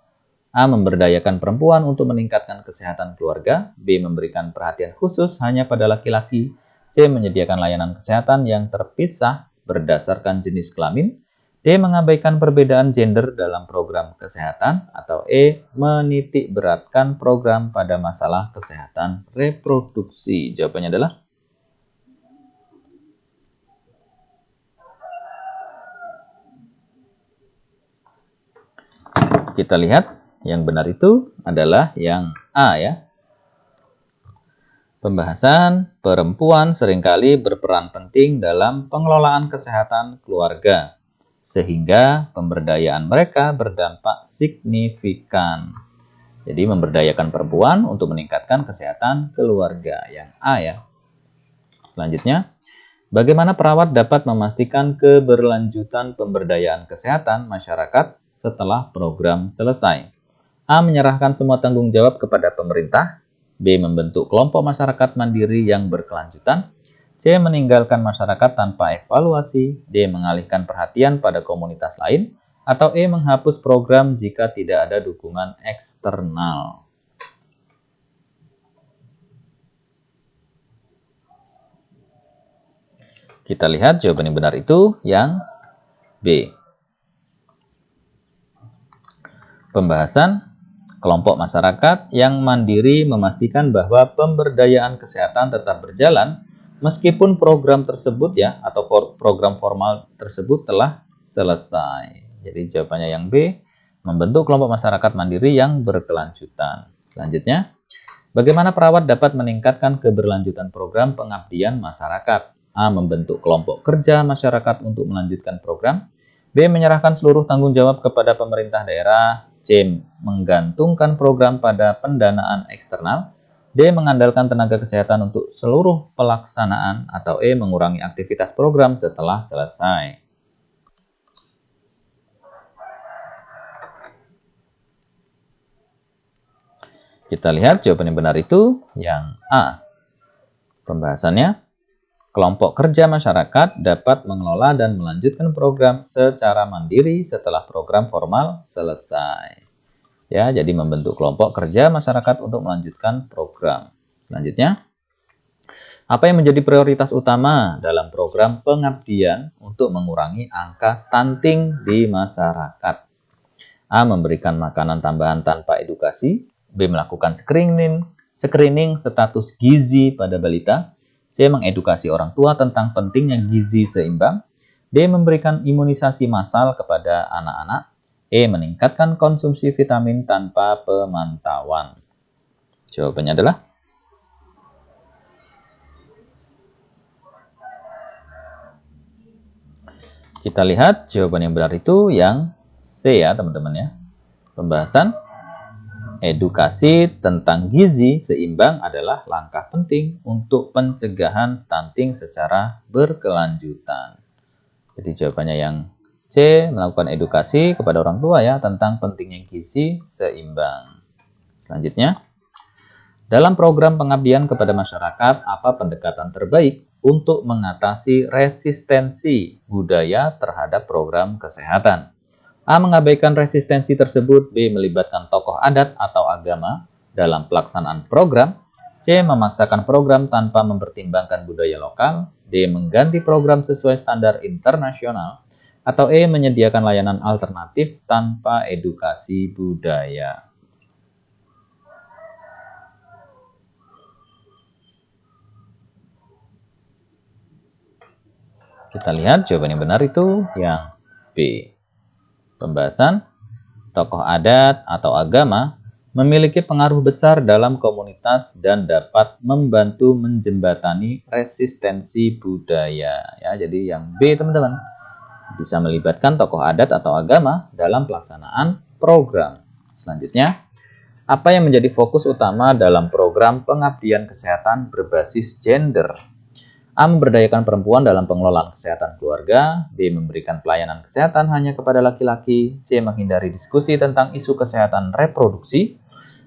A. Memberdayakan perempuan untuk meningkatkan kesehatan keluarga. B. Memberikan perhatian khusus hanya pada laki-laki. C. Menyediakan layanan kesehatan yang terpisah berdasarkan jenis kelamin. D. Mengabaikan perbedaan gender dalam program kesehatan. Atau E. Menitik beratkan program pada masalah kesehatan reproduksi. Jawabannya adalah kita lihat yang benar itu adalah yang A ya. Pembahasan perempuan seringkali berperan penting dalam pengelolaan kesehatan keluarga, sehingga pemberdayaan mereka berdampak signifikan. Jadi memberdayakan perempuan untuk meningkatkan kesehatan keluarga, yang A ya. Selanjutnya, bagaimana perawat dapat memastikan keberlanjutan pemberdayaan kesehatan masyarakat setelah program selesai? A. Menyerahkan semua tanggung jawab kepada pemerintah. B. Membentuk kelompok masyarakat mandiri yang berkelanjutan. C. Meninggalkan masyarakat tanpa evaluasi. D. Mengalihkan perhatian pada komunitas lain. Atau E. Menghapus program jika tidak ada dukungan eksternal. Kita lihat jawaban yang benar itu yang B. Pembahasan kelompok masyarakat yang mandiri memastikan bahwa pemberdayaan kesehatan tetap berjalan meskipun program tersebut ya atau program formal tersebut telah selesai. Jadi jawabannya yang B, membentuk kelompok masyarakat mandiri yang berkelanjutan. Selanjutnya, bagaimana perawat dapat meningkatkan keberlanjutan program pengabdian masyarakat? A. Membentuk kelompok kerja masyarakat untuk melanjutkan program. B. Menyerahkan seluruh tanggung jawab kepada pemerintah daerah. C. Menggantungkan program pada pendanaan eksternal. D. Mengandalkan tenaga kesehatan untuk seluruh pelaksanaan. Atau E. Mengurangi aktivitas program setelah selesai. Kita lihat jawaban yang benar itu yang A. Pembahasannya, kelompok kerja masyarakat dapat mengelola dan melanjutkan program secara mandiri setelah program formal selesai. Ya, jadi membentuk kelompok kerja masyarakat untuk melanjutkan program. Selanjutnya, apa yang menjadi prioritas utama dalam program pengabdian untuk mengurangi angka stunting di masyarakat? A. Memberikan makanan tambahan tanpa edukasi. B. Melakukan screening status gizi pada balita. C. Mengedukasi orang tua tentang pentingnya gizi seimbang. D. Memberikan imunisasi massal kepada anak-anak. E. Meningkatkan konsumsi vitamin tanpa pemantauan. Jawabannya adalah kita lihat jawaban yang benar itu yang C ya teman-teman ya. Pembahasan edukasi tentang gizi seimbang adalah langkah penting untuk pencegahan stunting secara berkelanjutan. Jadi jawabannya yang C, melakukan edukasi kepada orang tua ya tentang pentingnya gizi seimbang. Selanjutnya, dalam program pengabdian kepada masyarakat, apa pendekatan terbaik untuk mengatasi resistensi budaya terhadap program kesehatan? A. Mengabaikan resistensi tersebut. B. Melibatkan tokoh adat atau agama dalam pelaksanaan program. C. Memaksakan program tanpa mempertimbangkan budaya lokal. D. Mengganti program sesuai standar internasional. Atau E. Menyediakan layanan alternatif tanpa edukasi budaya. Kita lihat jawaban yang benar itu yang B. Pembahasan, tokoh adat atau agama memiliki pengaruh besar dalam komunitas dan dapat membantu menjembatani resistensi budaya. Ya, jadi yang B teman-teman, bisa melibatkan tokoh adat atau agama dalam pelaksanaan program. Selanjutnya, apa yang menjadi fokus utama dalam program pengabdian kesehatan berbasis gender? A. Memberdayakan perempuan dalam pengelolaan kesehatan keluarga. B. Memberikan pelayanan kesehatan hanya kepada laki-laki. C. Menghindari diskusi tentang isu kesehatan reproduksi.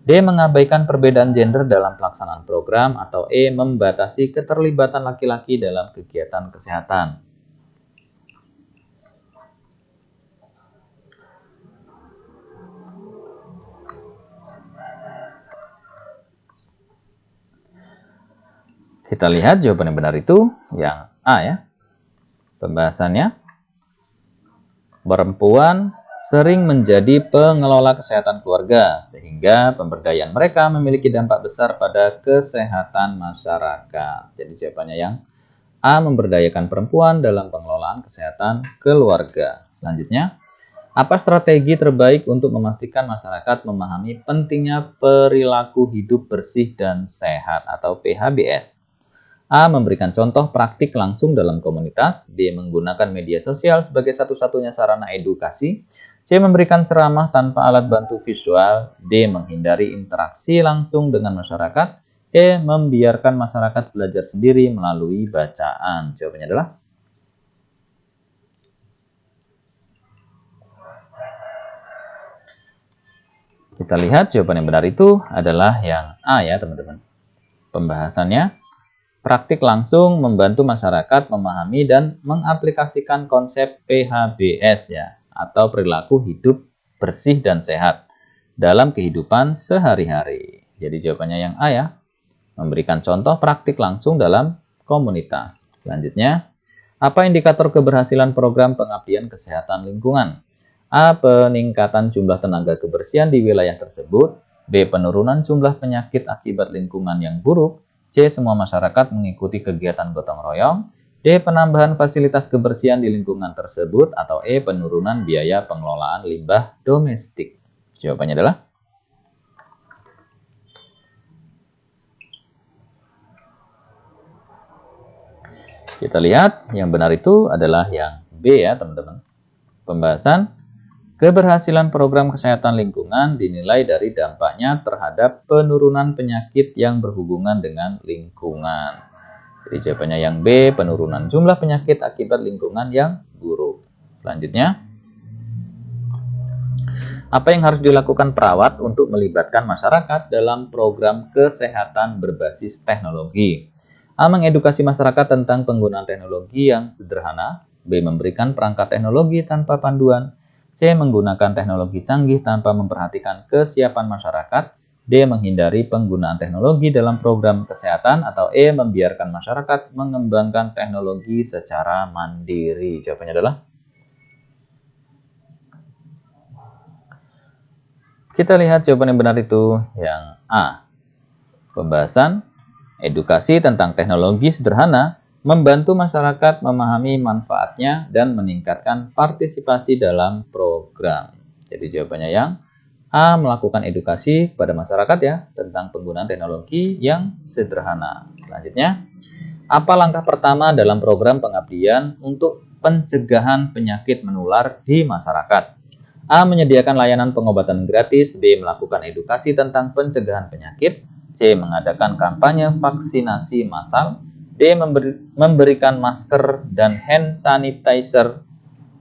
D. Mengabaikan perbedaan gender dalam pelaksanaan program. Atau E. Membatasi keterlibatan laki-laki dalam kegiatan kesehatan. Kita lihat jawaban yang benar itu yang A ya. Pembahasannya, perempuan sering menjadi pengelola kesehatan keluarga sehingga pemberdayaan mereka memiliki dampak besar pada kesehatan masyarakat. Jadi jawabannya yang A. Memberdayakan perempuan dalam pengelolaan kesehatan keluarga. Selanjutnya, apa strategi terbaik untuk memastikan masyarakat memahami pentingnya perilaku hidup bersih dan sehat atau PHBS? A. Memberikan contoh praktik langsung dalam komunitas. B. Menggunakan media sosial sebagai satu-satunya sarana edukasi. C. Memberikan ceramah tanpa alat bantu visual. D. Menghindari interaksi langsung dengan masyarakat. E. Membiarkan masyarakat belajar sendiri melalui bacaan. Jawabannya adalah kita lihat jawaban yang benar itu adalah yang A ya teman-teman. Pembahasannya, praktik langsung membantu masyarakat memahami dan mengaplikasikan konsep PHBS ya, atau perilaku hidup bersih dan sehat dalam kehidupan sehari-hari. Jadi jawabannya yang A ya, memberikan contoh praktik langsung dalam komunitas. Selanjutnya, apa indikator keberhasilan program pengabdian kesehatan lingkungan? A. Peningkatan jumlah tenaga kebersihan di wilayah tersebut. B. Penurunan jumlah penyakit akibat lingkungan yang buruk. C. Semua masyarakat mengikuti kegiatan gotong royong. D. Penambahan fasilitas kebersihan di lingkungan tersebut. Atau E. Penurunan biaya pengelolaan limbah domestik. Jawabannya adalah kita lihat yang benar itu adalah yang B ya teman-teman. Pembahasan, keberhasilan program kesehatan lingkungan dinilai dari dampaknya terhadap penurunan penyakit yang berhubungan dengan lingkungan. Jadi jawabannya yang B, penurunan jumlah penyakit akibat lingkungan yang buruk. Selanjutnya, Apa yang harus dilakukan perawat untuk melibatkan masyarakat dalam program kesehatan berbasis teknologi? A. Mengedukasi masyarakat tentang penggunaan teknologi yang sederhana. B. Memberikan perangkat teknologi tanpa panduan. C. Menggunakan teknologi canggih tanpa memperhatikan kesiapan masyarakat. D. Menghindari penggunaan teknologi dalam program kesehatan. Atau E. Membiarkan masyarakat mengembangkan teknologi secara mandiri. Jawabannya adalah kita lihat jawaban yang benar itu yang A. Pembahasan edukasi tentang teknologi sederhana membantu masyarakat memahami manfaatnya dan meningkatkan partisipasi dalam program. Jadi jawabannya yang A. Melakukan edukasi kepada masyarakat ya tentang penggunaan teknologi yang sederhana. Selanjutnya, apa langkah pertama dalam program pengabdian untuk pencegahan penyakit menular di masyarakat? A. Menyediakan layanan pengobatan gratis. B. Melakukan edukasi tentang pencegahan penyakit. C. Mengadakan kampanye vaksinasi massal. D. Memberikan masker dan hand sanitizer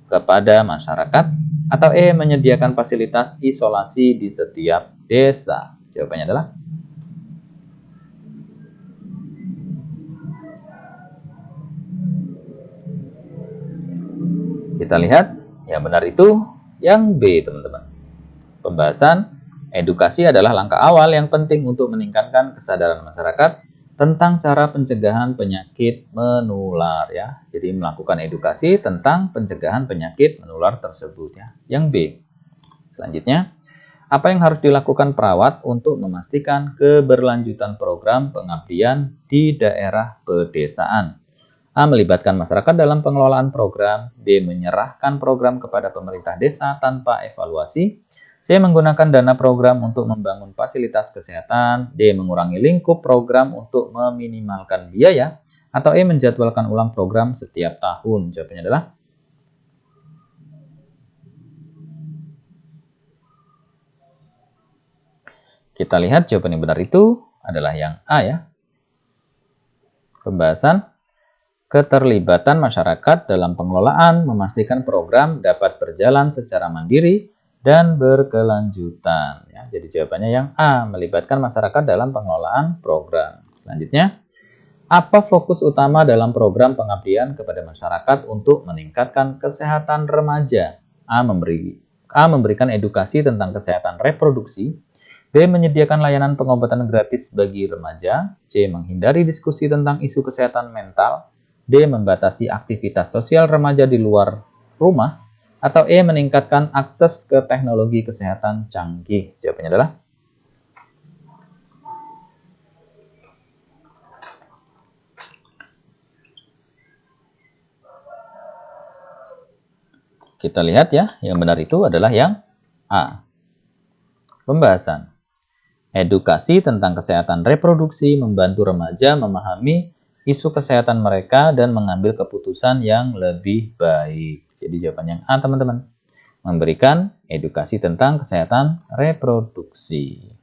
kepada masyarakat. Atau E. Menyediakan fasilitas isolasi di setiap desa. Jawabannya adalah kita lihat yang benar itu yang B, teman-teman. Pembahasan edukasi adalah langkah awal yang penting untuk meningkatkan kesadaran masyarakat tentang cara pencegahan penyakit menular ya. Jadi melakukan edukasi tentang pencegahan penyakit menular tersebut ya. Yang B. Selanjutnya, apa yang harus dilakukan perawat untuk memastikan keberlanjutan program pengabdian di daerah pedesaan? A. Melibatkan masyarakat dalam pengelolaan program. B. Menyerahkan program kepada pemerintah desa tanpa evaluasi. C. Menggunakan dana program untuk membangun fasilitas kesehatan. D. Mengurangi lingkup program untuk meminimalkan biaya. Atau E. Menjadwalkan ulang program setiap tahun. Jawabannya adalah kita lihat jawaban yang benar itu adalah yang A ya. Pembahasan keterlibatan masyarakat dalam pengelolaan memastikan program dapat berjalan secara mandiri dan berkelanjutan. Ya, jadi jawabannya yang A, melibatkan masyarakat dalam pengelolaan program. Selanjutnya, apa fokus utama dalam program pengabdian kepada masyarakat untuk meningkatkan kesehatan remaja? A. Memberikan edukasi tentang kesehatan reproduksi. B. Menyediakan layanan pengobatan gratis bagi remaja. C. Menghindari diskusi tentang isu kesehatan mental. D. Membatasi aktivitas sosial remaja di luar rumah. Atau E. Meningkatkan akses ke teknologi kesehatan canggih. Jawabannya adalah kita lihat ya, yang benar itu adalah yang A. Pembahasan edukasi tentang kesehatan reproduksi membantu remaja memahami isu kesehatan mereka dan mengambil keputusan yang lebih baik. Jadi jawaban yang A, teman-teman. Memberikan edukasi tentang kesehatan reproduksi.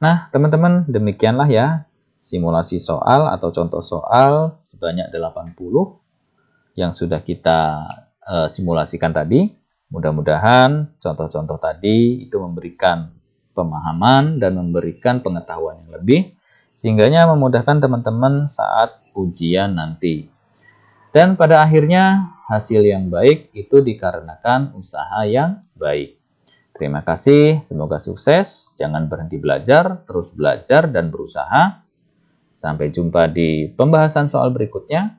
Nah, teman-teman, demikianlah ya simulasi soal atau contoh soal sebanyak 80 yang sudah kita simulasikan tadi. Mudah-mudahan contoh-contoh tadi itu memberikan pemahaman dan memberikan pengetahuan yang lebih, sehingganya memudahkan teman-teman saat ujian nanti. Dan pada akhirnya hasil yang baik itu dikarenakan usaha yang baik. Terima kasih, semoga sukses. Jangan berhenti belajar, terus belajar dan berusaha. Sampai jumpa di pembahasan soal berikutnya.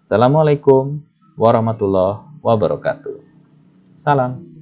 Assalamualaikum warahmatullahi wabarakatuh. Salam.